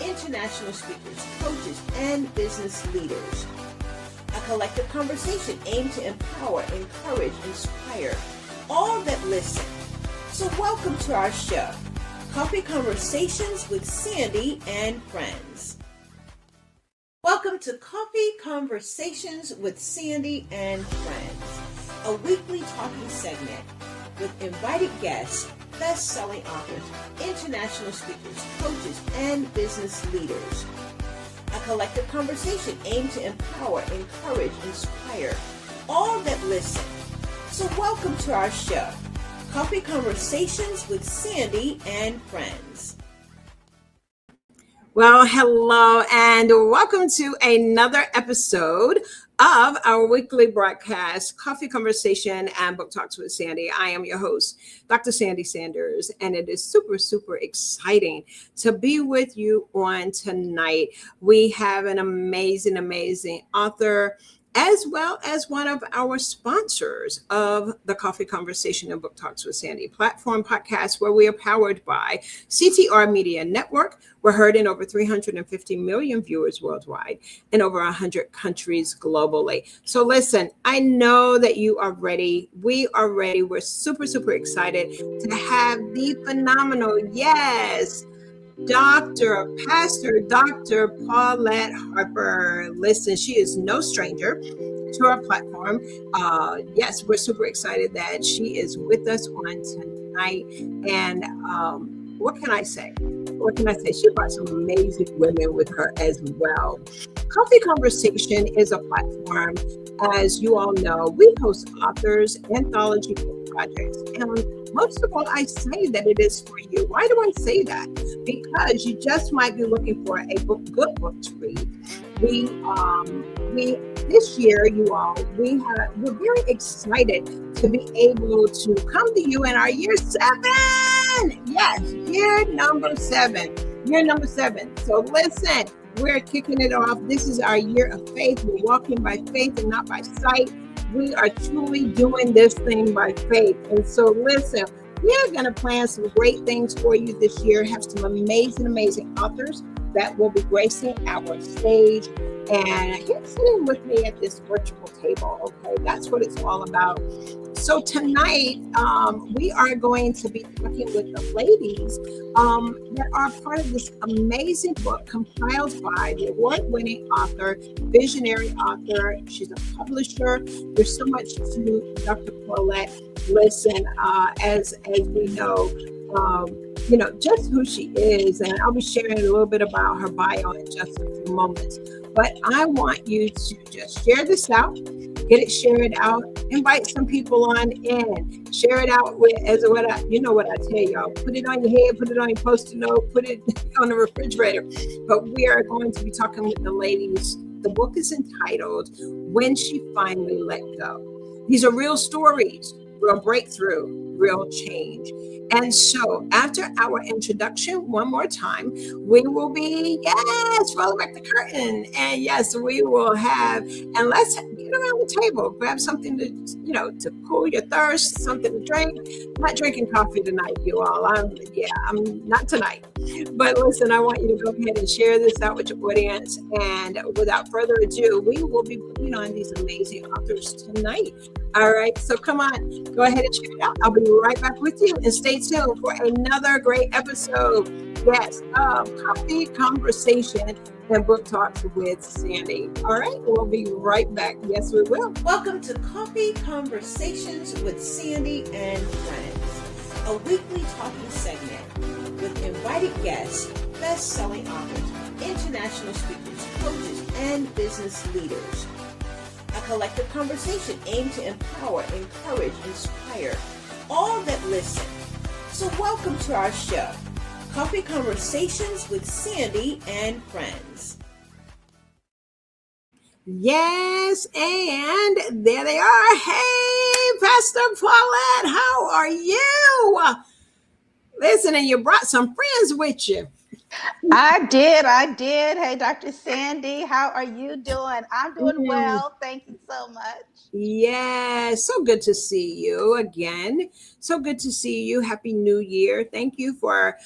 international speakers, coaches, and business leaders. A collective conversation aimed to empower, encourage, inspire all that listen. So welcome to our show, Coffee Conversations with Sandy and Friends. Welcome to Coffee Conversations with Sandy and Friends, a weekly talking segment with invited guests, best-selling authors, international speakers, coaches, and business leaders. A collective conversation aimed to empower, encourage, inspire all that listen. So welcome to our show, Coffee Conversations with Sandy and Friends. Well, hello, and welcome to another episode of our weekly broadcast, Coffee Conversation and Book Talks with Sandy. I am your host, Dr. Sandy Sanders, and it is super exciting to be with you on tonight. We have an amazing author, as well as one of our sponsors of the Coffee Conversation and Book Talks with Sandy platform podcast, where we are powered by CTR Media Network. We're heard in over 350 million viewers worldwide in over 100 countries globally. So listen, I know that you are ready. We are ready. We're super excited to have the phenomenal, Pastor Dr. Paulette Harper. Listen, she is no stranger to our platform. Yes, we're super excited that she is with us on tonight. And what can I say? She brought some amazing women with her as well. Coffee Conversation is a platform, as you all know, we host authors, anthology book projects, and most of all, I say that it is for you. Why do I say that? Because you just might be looking for a good book to read. We this year, you all, we're very excited to be able to come to you in our year 7. Yes, year number 7. So listen, we're kicking it off. This is our year of faith. We're walking by faith and not by sight. We are truly doing this thing by faith. And so listen, we are going to plan some great things for you this year, have some amazing authors that will be gracing our stage. And he's sitting with me at this virtual table. Okay, that's what it's all about. So tonight, we are going to be talking with the ladies that are part of this amazing book compiled by the award-winning author, visionary author. She's a publisher. There's so much to Dr. Paulette. Listen, as we know, just who she is, and I'll be sharing a little bit about her bio in just a few moments. But I want you to just share this out, get it shared out, invite some people on in, share it out what I tell y'all. Put it on your head, put it on your post-it note, put it on the refrigerator. But we are going to be talking with the ladies. The book is entitled "When She Finally Let Go." These are real stories, real breakthrough, real change. And so after our introduction, one more time, we will be, rolling back the curtain. And yes, we will have, and let's get around the table, grab something to cool your thirst, something to drink. I'm not drinking coffee tonight, you all. I'm not tonight. But listen, I want you to go ahead and share this out with your audience. And without further ado, we will be putting on these amazing authors tonight. All right, so come on, go ahead and check it out. I'll be right back with you, and stay tuned for another great episode, Coffee Conversation and Book Talks with Sandy. All right, we'll be right back. Yes, we will. Welcome to Coffee Conversations with Sandy and Friends, a weekly talking segment with invited guests, best-selling authors, international speakers, coaches, and business leaders. A collective conversation aimed to empower, encourage, inspire all that listen. So welcome to our show, Coffee Conversations with Sandy and Friends. Yes, and there they are. Hey, Pastor Paulette, how are you? Listen, and you brought some friends with you. I did. Hey, Dr. Sandy, how are you doing? I'm doing well. Thank you so much. Yeah, so good to see you again. So good to see you. Happy New Year. Thank you for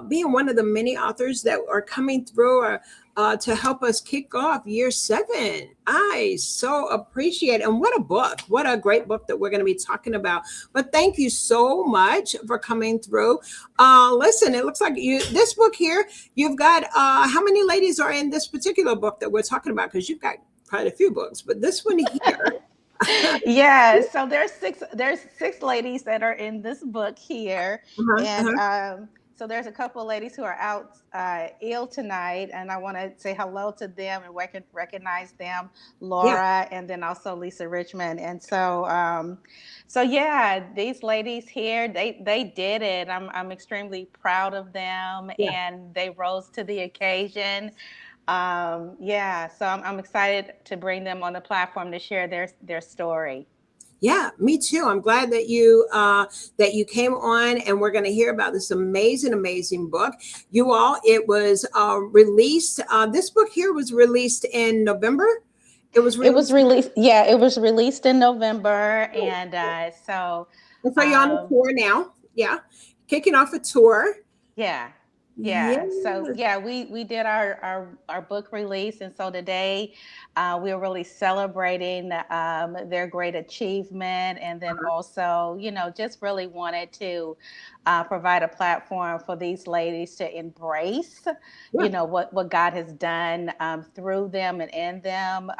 being one of the many authors that are coming through to help us kick off year 7. I so appreciate it. And what a book. What a great book that we're going to be talking about. But thank you so much for coming through. Listen, it looks like this book here, you've got how many ladies are in this particular book that we're talking about? Because you've got quite a few books, but this one here. Yeah, so there's 6 ladies that are in this book here, Uh-huh, and uh-huh. so there's a couple of ladies who are out ill tonight, and I want to say hello to them and recognize them, Yeah, Laura, and then also Lisa Richmond. And so yeah, these ladies here, they did it. I'm extremely proud of them, yeah. and they rose to the occasion. Yeah, so I'm excited to bring them on the platform to share their story. Yeah, me too. I'm glad that you came on, and we're going to hear about this amazing book. You all, it was released. This book here was released in November. It was It was released. released, yeah, it was released in November, and And so you're on a um, tour now. Yeah, kicking off a tour. yeah, Yeah, yeah. So yeah, we did our book release, and so today we're really celebrating their great achievement, and then also, just really wanted to provide a platform for these ladies to embrace, yeah. what God has done through them and in them,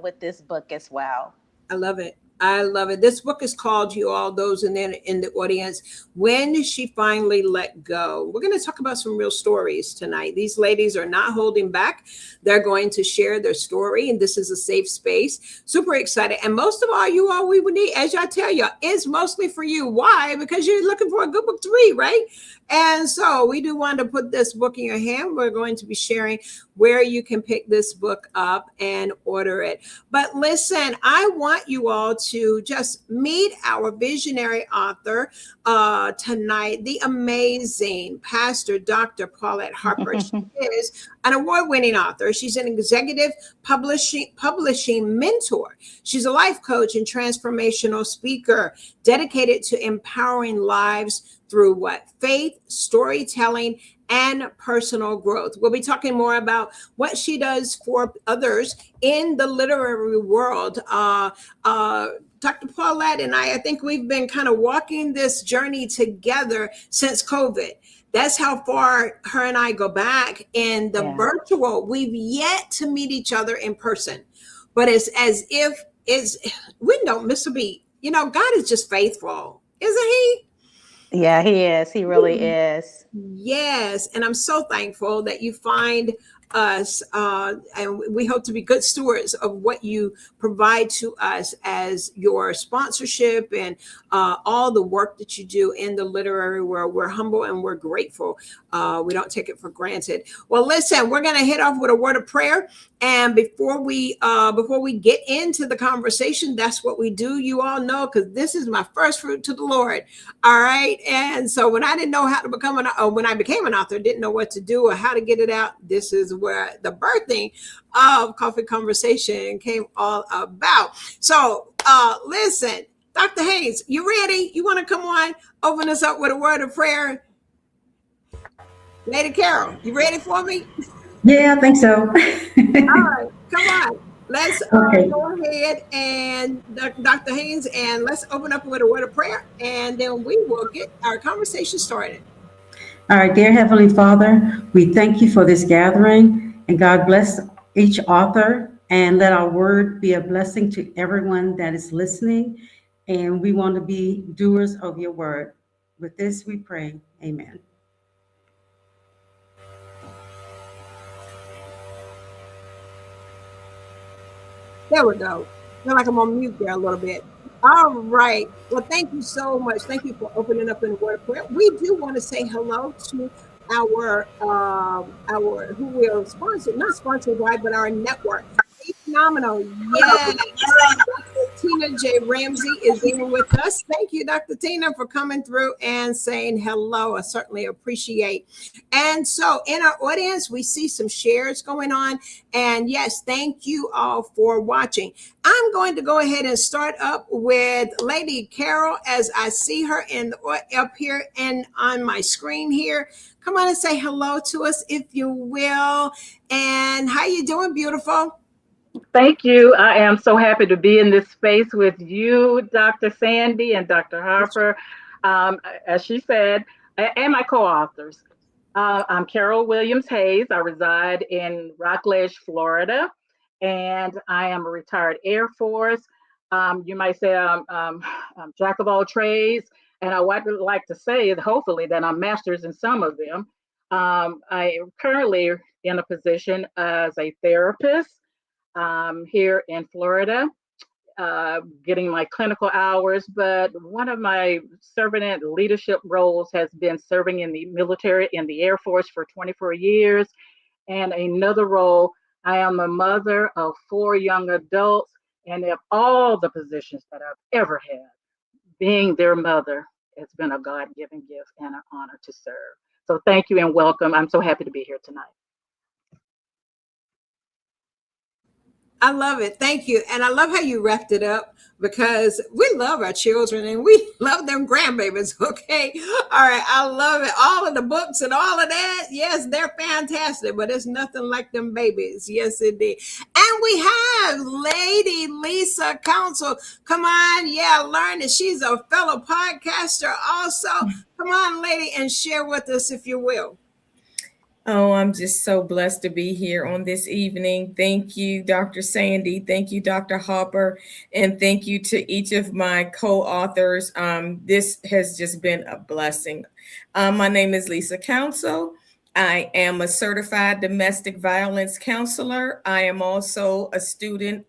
with this book as well. I love it. I love it. This book is called, you all, those in the audience, When She Finally Let Go. We're going to talk about some real stories tonight. These ladies are not holding back. They're going to share their story, and this is a safe space. Super excited. And most of all, you all, we would need, as I tell you, is mostly for you. Why? Because you're looking for a good book to read, right? And so we do want to put this book in your hand. We're going to be sharing where you can pick this book up and order it. But listen, I want you all to just meet our visionary author tonight, the amazing Pastor Dr. Paulette Harper. She is an award-winning author. She's an executive publishing mentor. She's a life coach and transformational speaker dedicated to empowering lives through what? Faith, storytelling, and personal growth. We'll be talking more about what she does for others in the literary world. Dr. Paulette and I think we've been kind of walking this journey together since COVID. That's how far her and I go back in the Yeah. virtual. We've yet to meet each other in person, but it's as if we don't miss a beat. God is just faithful, isn't he? Yeah, he is. He really is. Yes, and I'm so thankful that you find us, and we hope to be good stewards of what you provide to us as your sponsorship and all the work that you do in the literary world. We're humble and we're grateful. We don't take it for granted. Well, listen, we're going to hit off with a word of prayer, and before we get into the conversation, that's what we do. You all know, because this is my first fruit to the Lord. All right, and so when I didn't know how to when I became an author, didn't know what to do or how to get it out. This is where the birthing of Coffee Conversation came all about. So listen, Dr. Haynes, you ready? You want to come on, open us up with a word of prayer? Lady Carol, you ready for me? Yeah, I think so. All right, come on. Let's Okay. go ahead and Dr. Haynes, and let's open up with a word of prayer, and then we will get our conversation started. All right, dear Heavenly Father, we thank you for this gathering, and God bless each author, and let our word be a blessing to everyone that is listening. And we want to be doers of your word. With this, we pray. Amen. There we go. I feel like I'm on mute there a little bit. All right. Well, thank you so much. Thank you for opening up in a word of prayer. We do want to say hello to our who we are sponsored, not sponsored by, but our network. phenomenal. Yes. Dr. Tina J. Ramsey is in with us. Thank you, Dr. Tina, for coming through and saying hello. I certainly appreciate. And so in our audience, we see some shares going on. And yes, thank you all for watching. I'm going to go ahead and start up with Lady Carol as I see her up here and on my screen here. Come on and say hello to us if you will. And how you doing, beautiful? Thank you. I am so happy to be in this space with you, Dr. Sandy and Dr. Harper. As she said, and my co-authors. I'm Carol Williams Hayes. I reside in Rockledge, Florida, and I am a retired Air Force. You might say I'm jack of all trades, and I would like to say, hopefully, that I'm masters in some of them. I am currently in a position as a therapist here in Florida, getting my clinical hours. But one of my servant leadership roles has been serving in the military, in the Air Force for 24 years. And another role, I am a mother of 4 young adults, and of all the positions that I've ever had, being their mother has been a God-given gift and an honor to serve. So thank you and welcome. I'm so happy to be here tonight. I love it. Thank you. And I love how you wrapped it up because we love our children and we love them grandbabies. Okay. All right. I love it. All of the books and all of that. Yes, they're fantastic, but it's nothing like them babies. Yes, indeed. And we have Lady Lisa Council. Come on. Yeah. Learn that she's a fellow podcaster also. Come on, lady, and share with us if you will. Oh, I'm just so blessed to be here on this evening. Thank you, Dr. Sandy. Thank you, Dr. Harper. And thank you to each of my co-authors. This has just been a blessing. My name is Lisa Council. I am a certified domestic violence counselor. I am also a student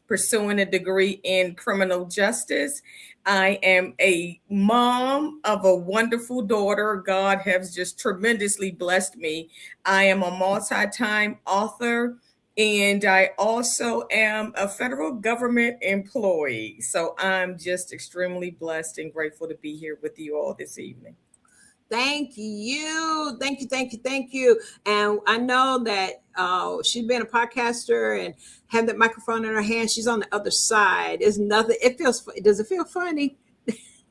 pursuing a degree in criminal justice. I am a mom of a wonderful daughter. God has just tremendously blessed me. I am a multi-time author, and I also am a federal government employee. So I'm just extremely blessed and grateful to be here with you all this evening. Thank you. Thank you. Thank you. Thank you. And I know that she's been a podcaster and have that microphone in her hand. She's on the other side. It's nothing. It feels, does it feel funny?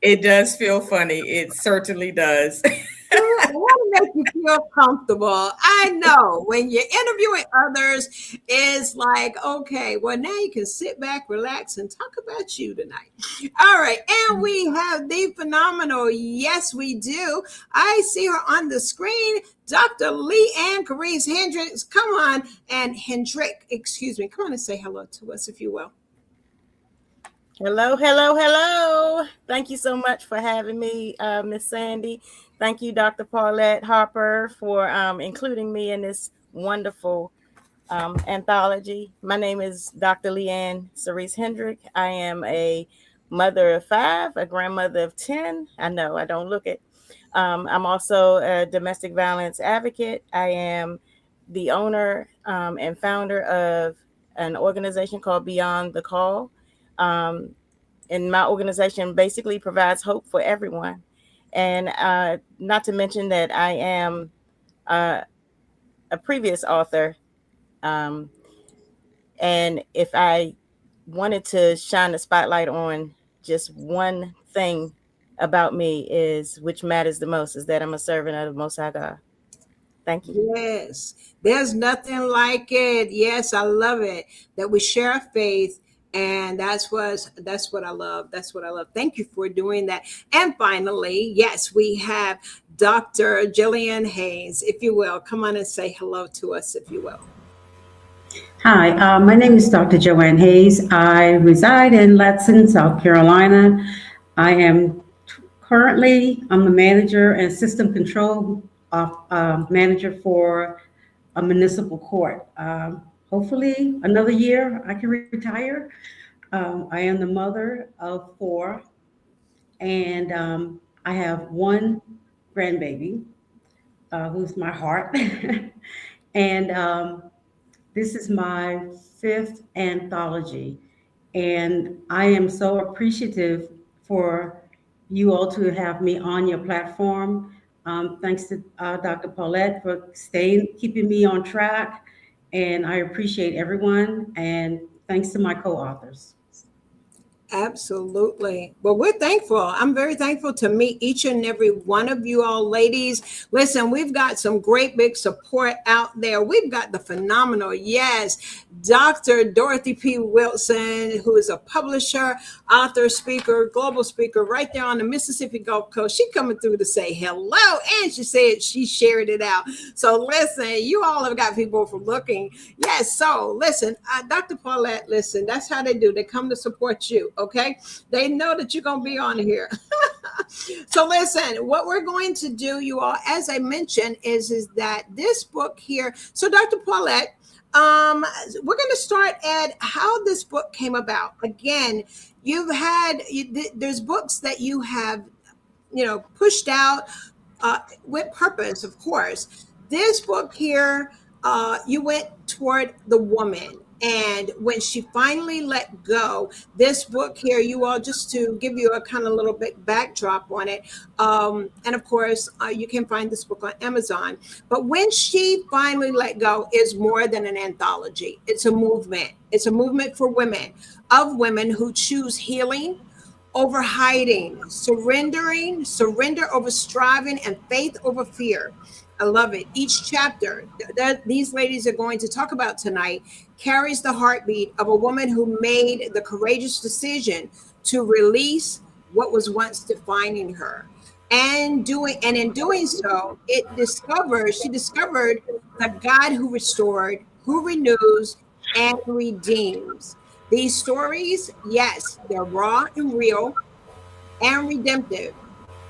It does feel funny. It certainly does. I want to make you feel comfortable. I know when you're interviewing others, it's like, okay, well, now you can sit back, relax, and talk about you tonight. All right. And we have the phenomenal, yes, we do. I see her on the screen, Dr. Lee Ann Carice Hendricks. Come on. And Hendrick, excuse me. Come on and say hello to us, if you will. Hello, hello, hello. Thank you so much for having me, Miss Sandy. Thank you, Dr. Paulette Harper, for including me in this wonderful anthology. My name is Dr. Leanne Cerise Hendrick. I am a mother of 5, a grandmother of 10. I know, I don't look it. I'm also a domestic violence advocate. I am the owner and founder of an organization called Beyond the Call. And my organization basically provides hope for everyone. And not to mention that I am a previous author. And if I wanted to shine the spotlight on just one thing about me, is which matters the most, is that I'm a servant of the Most High God. Thank you. Yes, there's nothing like it. Yes, I love it that we share our faith. And that's what I love. That's what I love. Thank you for doing that. And finally, yes, we have Dr. Jillian Hayes, if you will. Come on and say hello to us, if you will. Hi, my name is Dr. Joanne Hayes. I reside in Latson, South Carolina. I am I'm the manager and system control manager for a municipal court. Hopefully another year I can retire. I am the mother of 4, and I have 1 grandbaby who's my heart. And This is my fifth anthology, and I am so appreciative for you all to have me on your platform. Thanks to Dr. Paulette for keeping me on track, and I appreciate everyone. And thanks to my co-authors. Absolutely. Well, we're thankful. I'm very thankful to meet each and every one of you all ladies. Listen, we've got some great big support out there. We've got the phenomenal, yes, Dr. Dorothy P. Wilson, who is a publisher, author, speaker, global speaker right there on the Mississippi Gulf Coast. She coming through to say hello, and she said she shared it out. So listen, you all have got people from looking. Yes, so listen, Dr. Paulette, listen, that's how they do. They come to support you. Okay, they know that you're going to be on here. So listen, what we're going to do, you all, as I mentioned, is that this book here. So Dr. Paulette, we're going to start at how this book came about. Again, there's books that you have, pushed out with purpose, of course. This book here, you went toward the woman. And when she finally let go, this book here, you all, just to give you a kind of little bit backdrop on it. And of course, you can find this book on Amazon. But when she finally let go is more than an anthology. It's a movement. It's a movement for women, of women who choose healing over hiding, surrender over striving, and faith over fear. I love it. Each chapter that these ladies are going to talk about tonight carries the heartbeat of a woman who made the courageous decision to release what was once defining her. And in doing so, she discovered the God who restored, who renews, and redeems. These stories, yes, they're raw and real and redemptive.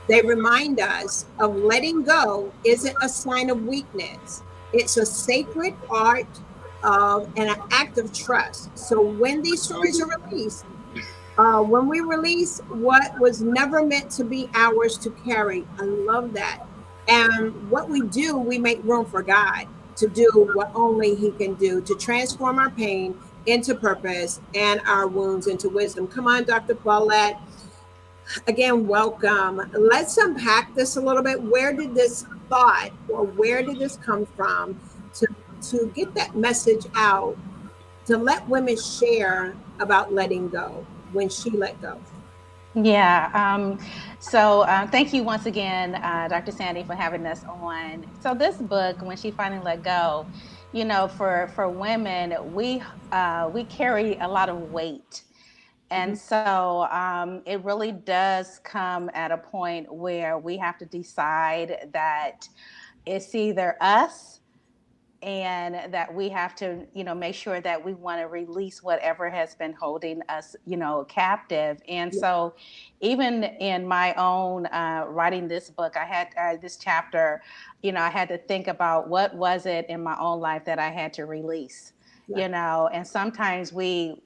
They remind us of letting go isn't a sign of weakness. It's a sacred art of and an act of trust. So when these stories are released, when we release what was never meant to be ours to carry, I love that. And what we do, we make room for God to do what only He can do, to transform our pain into purpose and our wounds into wisdom. Come on, Dr. Paulette. Again, welcome. Let's unpack this a little bit. Where did this thought, or where did this come from to get that message out, to let women share about letting go when she let go? Yeah. So thank you once again, Dr. Sandy, for having us on. So this book, When She Finally Let Go, for women, we carry a lot of weight. And so it really does come at a point where we have to decide that it's either us, and that we have to, make sure that we want to release whatever has been holding us, captive. And so even in my own writing this book, I had this chapter, I had to think about what was it in my own life that I had to release, and sometimes we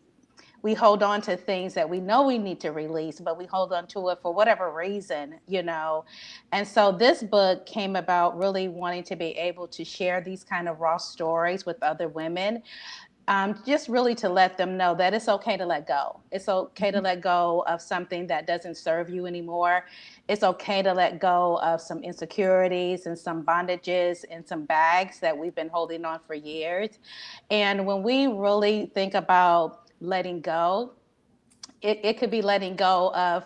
hold on to things that we know we need to release, but we hold on to it for whatever reason, And so this book came about really wanting to be able to share these kind of raw stories with other women, just really to let them know that it's okay to let go. It's okay to let go of something that doesn't serve you anymore. It's okay to let go of some insecurities and some bondages and some bags that we've been holding on for years. And when we really think about letting go, it could be letting go of,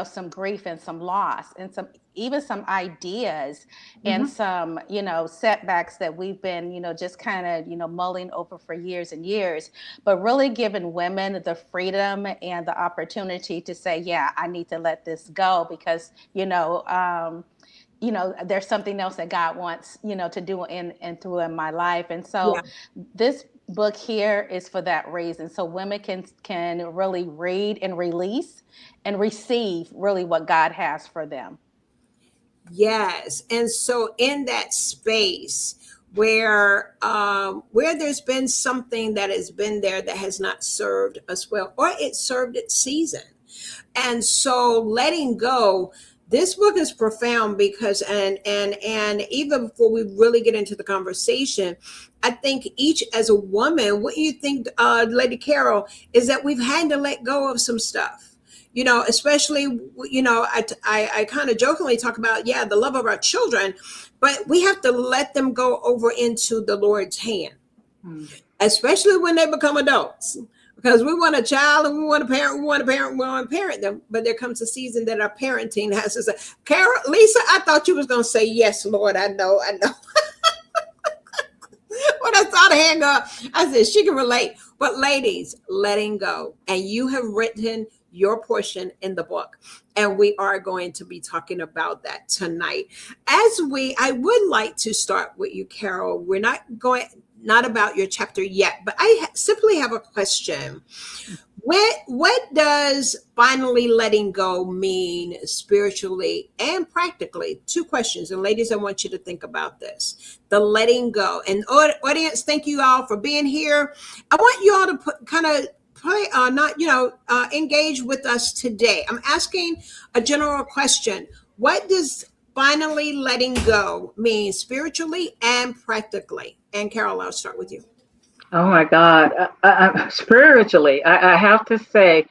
some grief and some loss and even some ideas and some, setbacks that we've been, just kind of, mulling over for years and years, but really giving women the freedom and the opportunity to say, yeah, I need to let this go because, there's something else that God wants, to do in through in my life. And so this book here is for that reason. So women can really read and release and receive really what God has for them. Yes. And so in that space where there's been something that has been there that has not served us well, or it served its season. And so letting go, This book is profound because, and even before we really get into the conversation, I think each as a woman, what you think, Lady Carol, is that we've had to let go of some stuff. Especially, I kind of jokingly talk about, yeah, the love of our children, but we have to let them go over into the Lord's hand, especially when they become adults. Because we want a child and we want a parent, we want to parent them. But there comes a season that our parenting has to say, Carol, Lisa, I thought you was going to say, yes, Lord, I know. When I saw the hand go up, I said, she can relate. But ladies, letting go. And you have written your portion in the book. And we are going to be talking about that tonight. I would like to start with you, Carol. We're not about your chapter yet, but I simply have a question. What does finally letting go mean spiritually and practically? Two questions. And ladies, I want you to think about this. The letting go. And audience, thank you all for being here. I want you all to engage with us today. I'm asking a general question. What does finally letting go mean spiritually and practically? And Carol, I'll start with you. Oh my God. Spiritually, I have to say,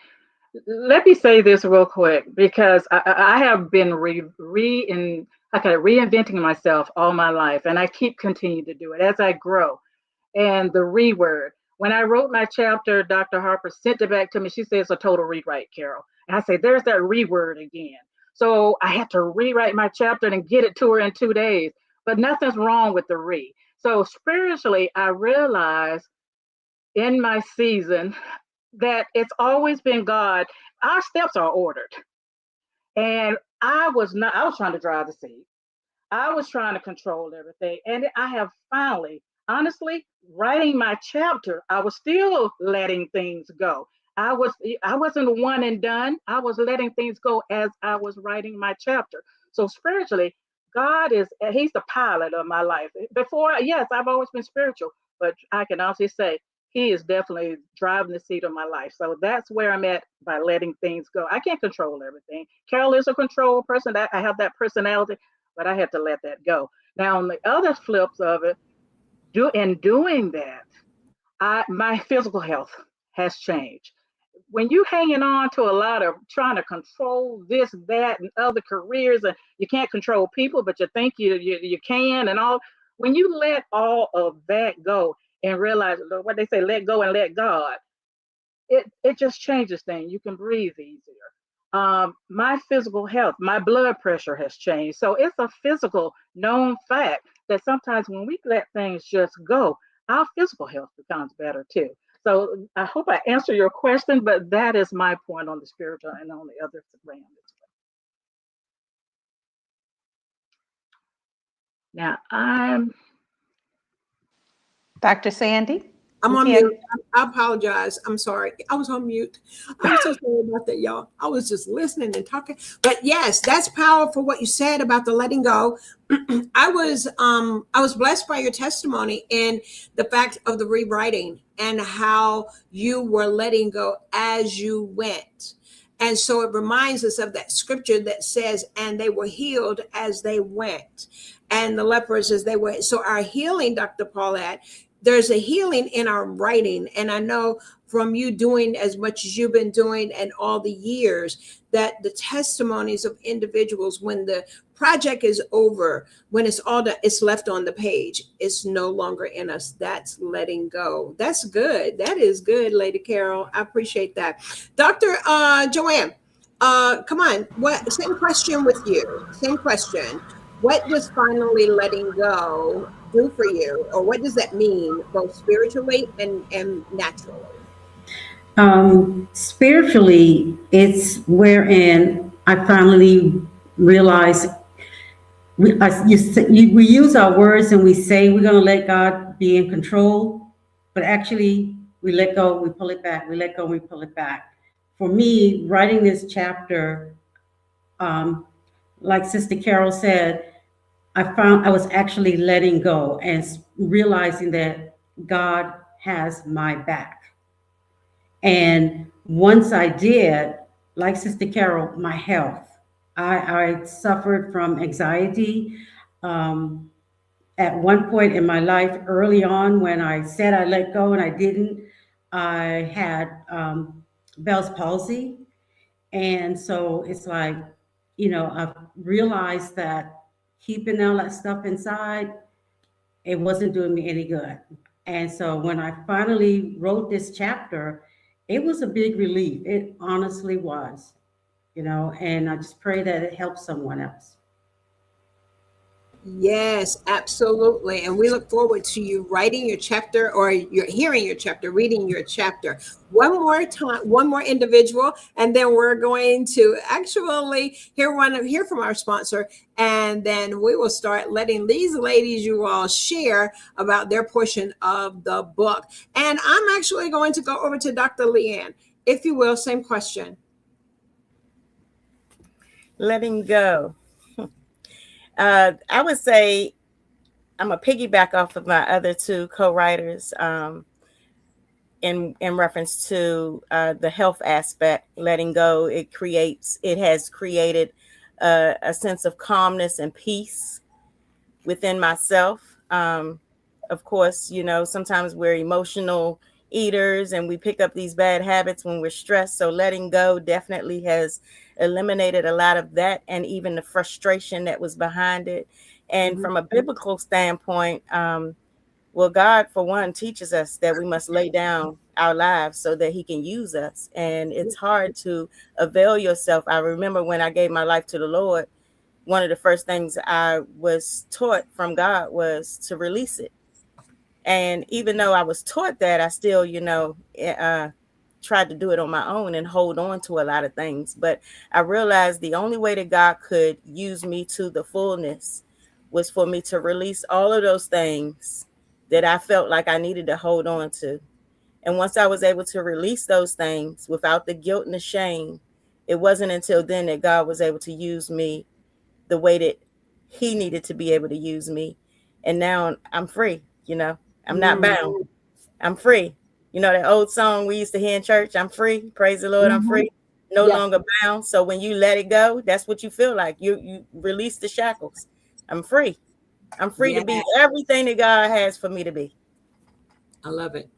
let me say this real quick, because I have been reinventing myself all my life, and I keep continuing to do it as I grow. And the reword, when I wrote my chapter, Dr. Harper sent it back to me. She said it's a total rewrite, Carol. And I say, there's that reword again. So I had to rewrite my chapter and get it to her in 2 days. But nothing's wrong with the re. So spiritually, I realized in my season that it's always been God. Our steps are ordered. And I was trying to drive the seat. I was trying to control everything. And I have finally, honestly, writing my chapter, I was still letting things go. I wasn't one and done. I was letting things go as I was writing my chapter. So spiritually, He's the pilot of my life. Before, yes, I've always been spiritual, but I can also say He is definitely driving the seat of my life. So that's where I'm at by letting things go. I can't control everything. Carol is a control person. I have that personality, but I had to let that go. Now, on the other flips of it, doing that, my physical health has changed. When you hanging on to a lot of trying to control this, that, and other careers, and you can't control people, but you think you can, and all. When you let all of that go and realize what they say, let go and let God, it just changes things. You can breathe easier. My physical health, my blood pressure has changed. So it's a physical known fact that sometimes when we let things just go, our physical health becomes better too. So I hope I answer your question, but that is my point on the spiritual and on the other realm as well. Now I'm Dr. Sandy? I'm on mute. I apologize. I'm sorry. I was on mute. I'm so sorry about that, y'all. I was just listening and talking. But yes, that's powerful what you said about the letting go. I was blessed by your testimony and the fact of the rewriting and how you were letting go as you went. And so it reminds us of that scripture that says, and they were healed as they went, and the lepers as they went. So our healing, Dr. Paulette, there's a healing in our writing. And I know from you doing as much as you've been doing and all the years that the testimonies of individuals, when the project is over, when it's all done, it's left on the page. It's no longer in us. That's letting go. That's good. That is good, Lady Carol. I appreciate that. Dr. Joanne, come on. Same question with you. Same question. What does finally letting go do for you, or what does that mean both spiritually and naturally? Spiritually, it's wherein I finally realized we use our words and we say we're going to let God be in control, but actually we let go, we pull it back, we let go, we pull it back. For me, writing this chapter, like Sister Carol said, I found I was actually letting go and realizing that God has my back. And once I did, like Sister Carol, my health, I suffered from anxiety. At one point in my life, early on, when I said I let go and I didn't, I had Bell's palsy. And so it's like, I've realized that keeping all that stuff inside, it wasn't doing me any good. And so when I finally wrote this chapter, it was a big relief. It honestly was, and I just pray that it helps someone else. Yes, absolutely. And we look forward to you writing your chapter, or you're hearing your chapter, reading your chapter. One more time, one more individual, and then we're going to actually hear from our sponsor, and then we will start letting these ladies, you all, share about their portion of the book. And I'm actually going to go over to Dr. Leanne, if you will. Same question. Letting go. I would say I'm a piggyback off of my other two co-writers in reference to the health aspect. Letting go, it has created a sense of calmness and peace within myself. Of course, sometimes we're emotional eaters and we pick up these bad habits when we're stressed. So letting go definitely has eliminated a lot of that, and even the frustration that was behind it. And from a biblical standpoint, well, God, for one, teaches us that we must lay down our lives so that he can use us. And it's hard to avail yourself. I remember when I gave my life to the Lord, one of the first things I was taught from God was to release it. And even though I was taught that, I still, tried to do it on my own and hold on to a lot of things. But I realized the only way that God could use me to the fullness was for me to release all of those things that I felt like I needed to hold on to. And once I was able to release those things without the guilt and the shame, it wasn't until then that God was able to use me the way that he needed to be able to use me. And now I'm free, I'm not bound. I'm free. That old song we used to hear in church, I'm free. Praise the Lord, I'm free. No longer bound. So when you let it go, that's what you feel like. You release the shackles. I'm free. I'm free to be everything that God has for me to be. I love it.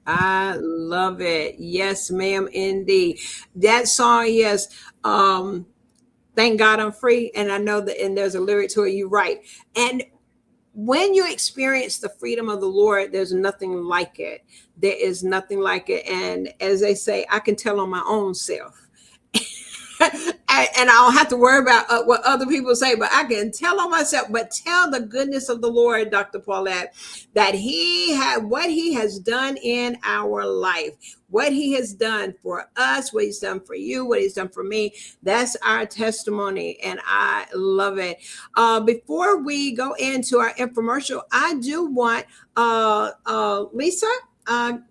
I love it. Yes, ma'am, indeed. That song, yes. Thank God I'm free. And I know that, and there's a lyric to it, you're right. And when you experience the freedom of the Lord, there's nothing like it. There is nothing like it. And as they say, I can tell on my own self. And I don't have to worry about what other people say, but I can tell on myself, but tell the goodness of the Lord, Dr. Paulette, that what he has done in our life, what he has done for us, what he's done for you, what he's done for me. That's our testimony, and I love it. Before we go into our infomercial, I do want Lisa,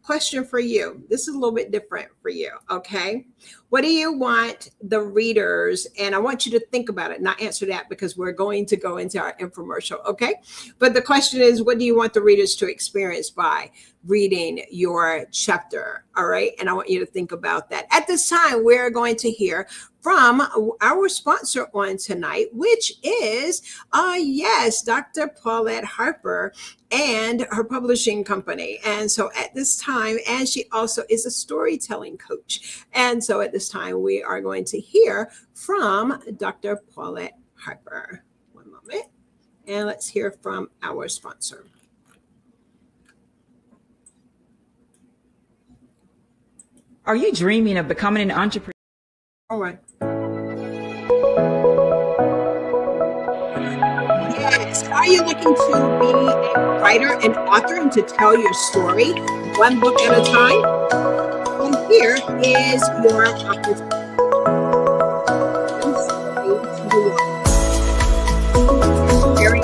question for you. This is a little bit different for you. Okay. What do you want the readers? And I want you to think about it, not answer that because we're going to go into our infomercial. Okay. But the question is, what do you want the readers to experience by reading your chapter? All right. And I want you to think about that. At this time, we're going to hear from our sponsor on tonight, which is, Dr. Paulette Harper and her publishing company. And so at this time, and she also is a storytelling coach. And so at this time, we are going to hear from Dr. Paulette Harper. One moment. And let's hear from our sponsor. Are you dreaming of becoming an entrepreneur? All right. Yes. Are you looking to be a writer and author and to tell your story one book at a time? And here is your opportunity. Very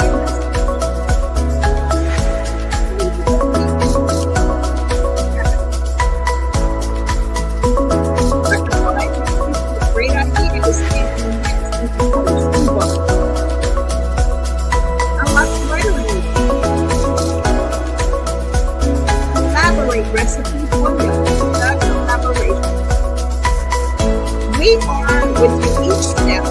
great ideas and collaborate recipe formula collaboration. We are with you each step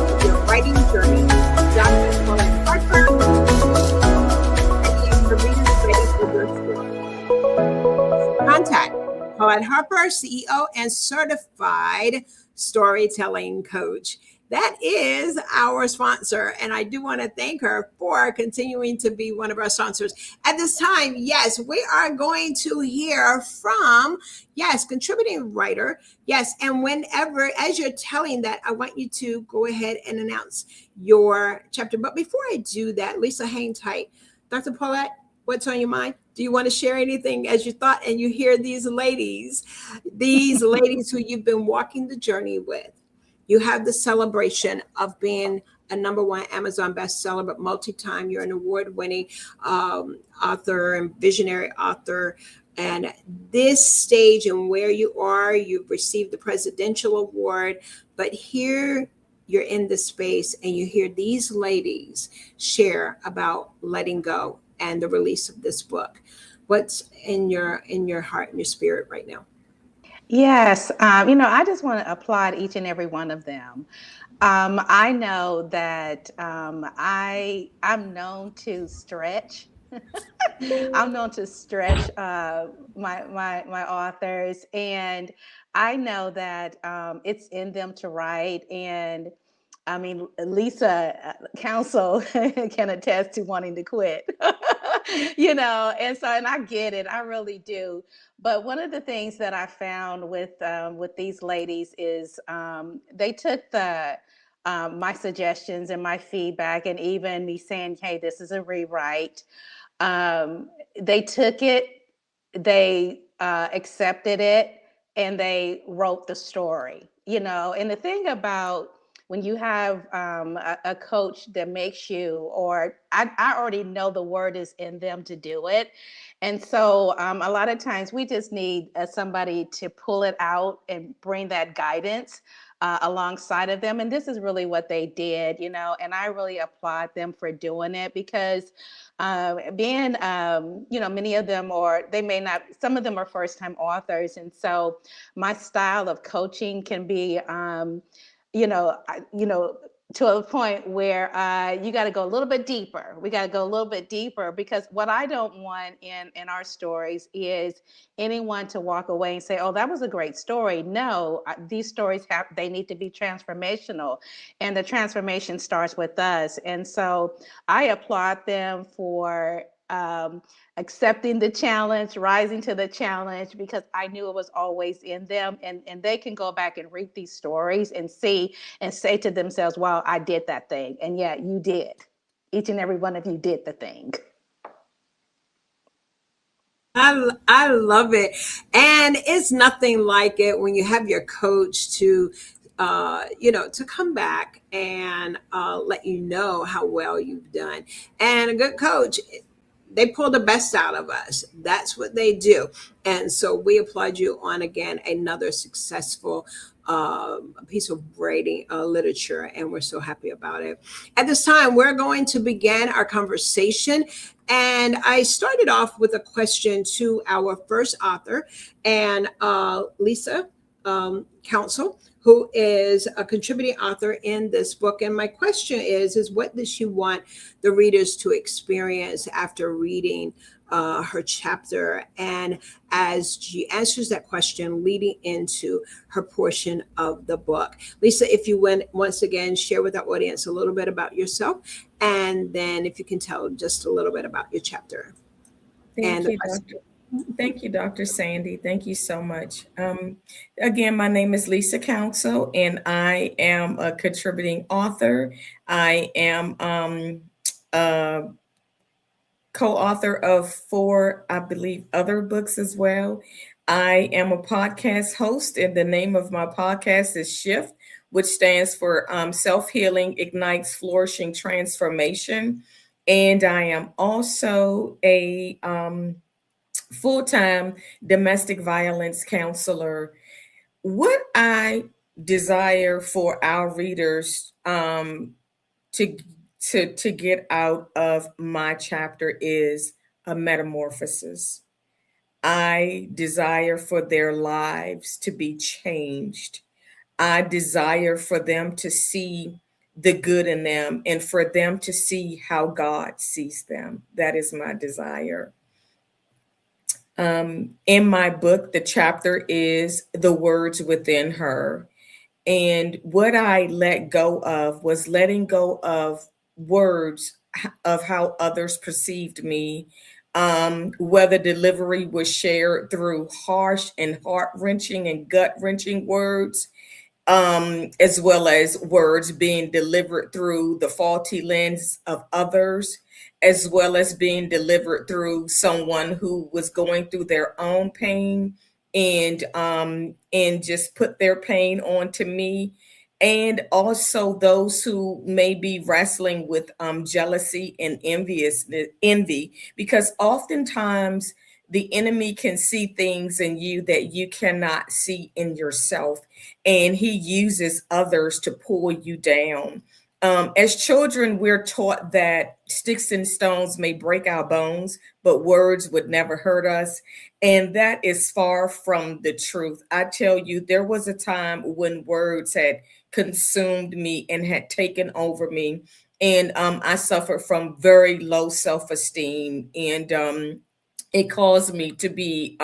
Paulette Harper, CEO and certified storytelling coach. That is our sponsor. And I do want to thank her for continuing to be one of our sponsors. At this time, yes, we are going to hear from, yes, contributing writer. Yes. And whenever, as you're telling that, I want you to go ahead and announce your chapter. But before I do that, Lisa, hang tight. Dr. Paulette, what's on your mind? Do you want to share anything as you thought and you hear these ladies who you've been walking the journey with? You have the celebration of being a #1 Amazon bestseller, but multi-time. You're an award-winning author and visionary author. And this stage and where you are, you've received the presidential award, but here you're in this space and you hear these ladies share about letting go and the release of this book. What's in your heart and your spirit right now? Yes, I just want to applaud each and every one of them. I know that I'm known to stretch. I'm known to stretch my authors, and I know that it's in them to write. And I mean, Lisa Council can attest to wanting to quit, and I get it, I really do. But one of the things that I found with these ladies is they took my suggestions and my feedback, and even me saying, "Hey, this is a rewrite." They took it, they accepted it, and they wrote the story. And the thing about when you have a coach that makes you, or I already know the word is in them to do it. And so a lot of times we just need somebody to pull it out and bring that guidance alongside of them. And this is really what they did, and I really applaud them for doing it, because being, many of them, or they may not, some of them are first time authors. And so my style of coaching can be, to a point where you got to go a little bit deeper. We got to go a little bit deeper, because what I don't want in our stories is anyone to walk away and say, "Oh, that was a great story." No, these stories they need to be transformational, and the transformation starts with us. And so I applaud them for accepting the challenge, rising to the challenge, because I knew it was always in them. And they can go back and read these stories and see and say to themselves, "Wow, I did that thing." And yeah, you did. Each and every one of you did the thing. I love it. And it's nothing like it when you have your coach to to come back and let you know how well you've done. And a good coach, they pull the best out of us. That's what they do. And so we applaud you on, again, another successful piece of writing literature, and we're so happy about it. At this time, we're going to begin our conversation. And I started off with a question to our first author, and Lisa Council, who is a contributing author in this book. And my question is what does she want the readers to experience after reading her chapter? And as she answers that question, leading into her portion of the book. Lisa, if you would once again share with our audience a little bit about yourself, and then if you can tell just a little bit about your chapter. Thank you, Dr. Sandy. Thank you so much. Again, my name is Lisa Council, and I am a contributing author. I am co-author of 4, I believe, other books as well. I am a podcast host, and the name of my podcast is Shift, which stands for Self-Healing Ignites Flourishing Transformation. And I am also a full-time domestic violence counselor. What I desire for our readers to get out of my chapter is a metamorphosis. I desire for their lives to be changed. I desire for them to see the good in them, and for them to see how God sees them. That is my desire. In my book, the chapter is The Words Within Her. And what I let go of was letting go of words of how others perceived me, whether delivery was shared through harsh and heart-wrenching and gut-wrenching words, as well as words being delivered through the faulty lens of others, as well as being delivered through someone who was going through their own pain and just put their pain onto me. And also those who may be wrestling with jealousy and envy, because oftentimes the enemy can see things in you that you cannot see in yourself, and he uses others to pull you down. As children, we're taught that sticks and stones may break our bones, but words would never hurt us. And that is far from the truth. I tell you, there was a time when words had consumed me and had taken over me. And I suffered from very low self-esteem. And it caused me to be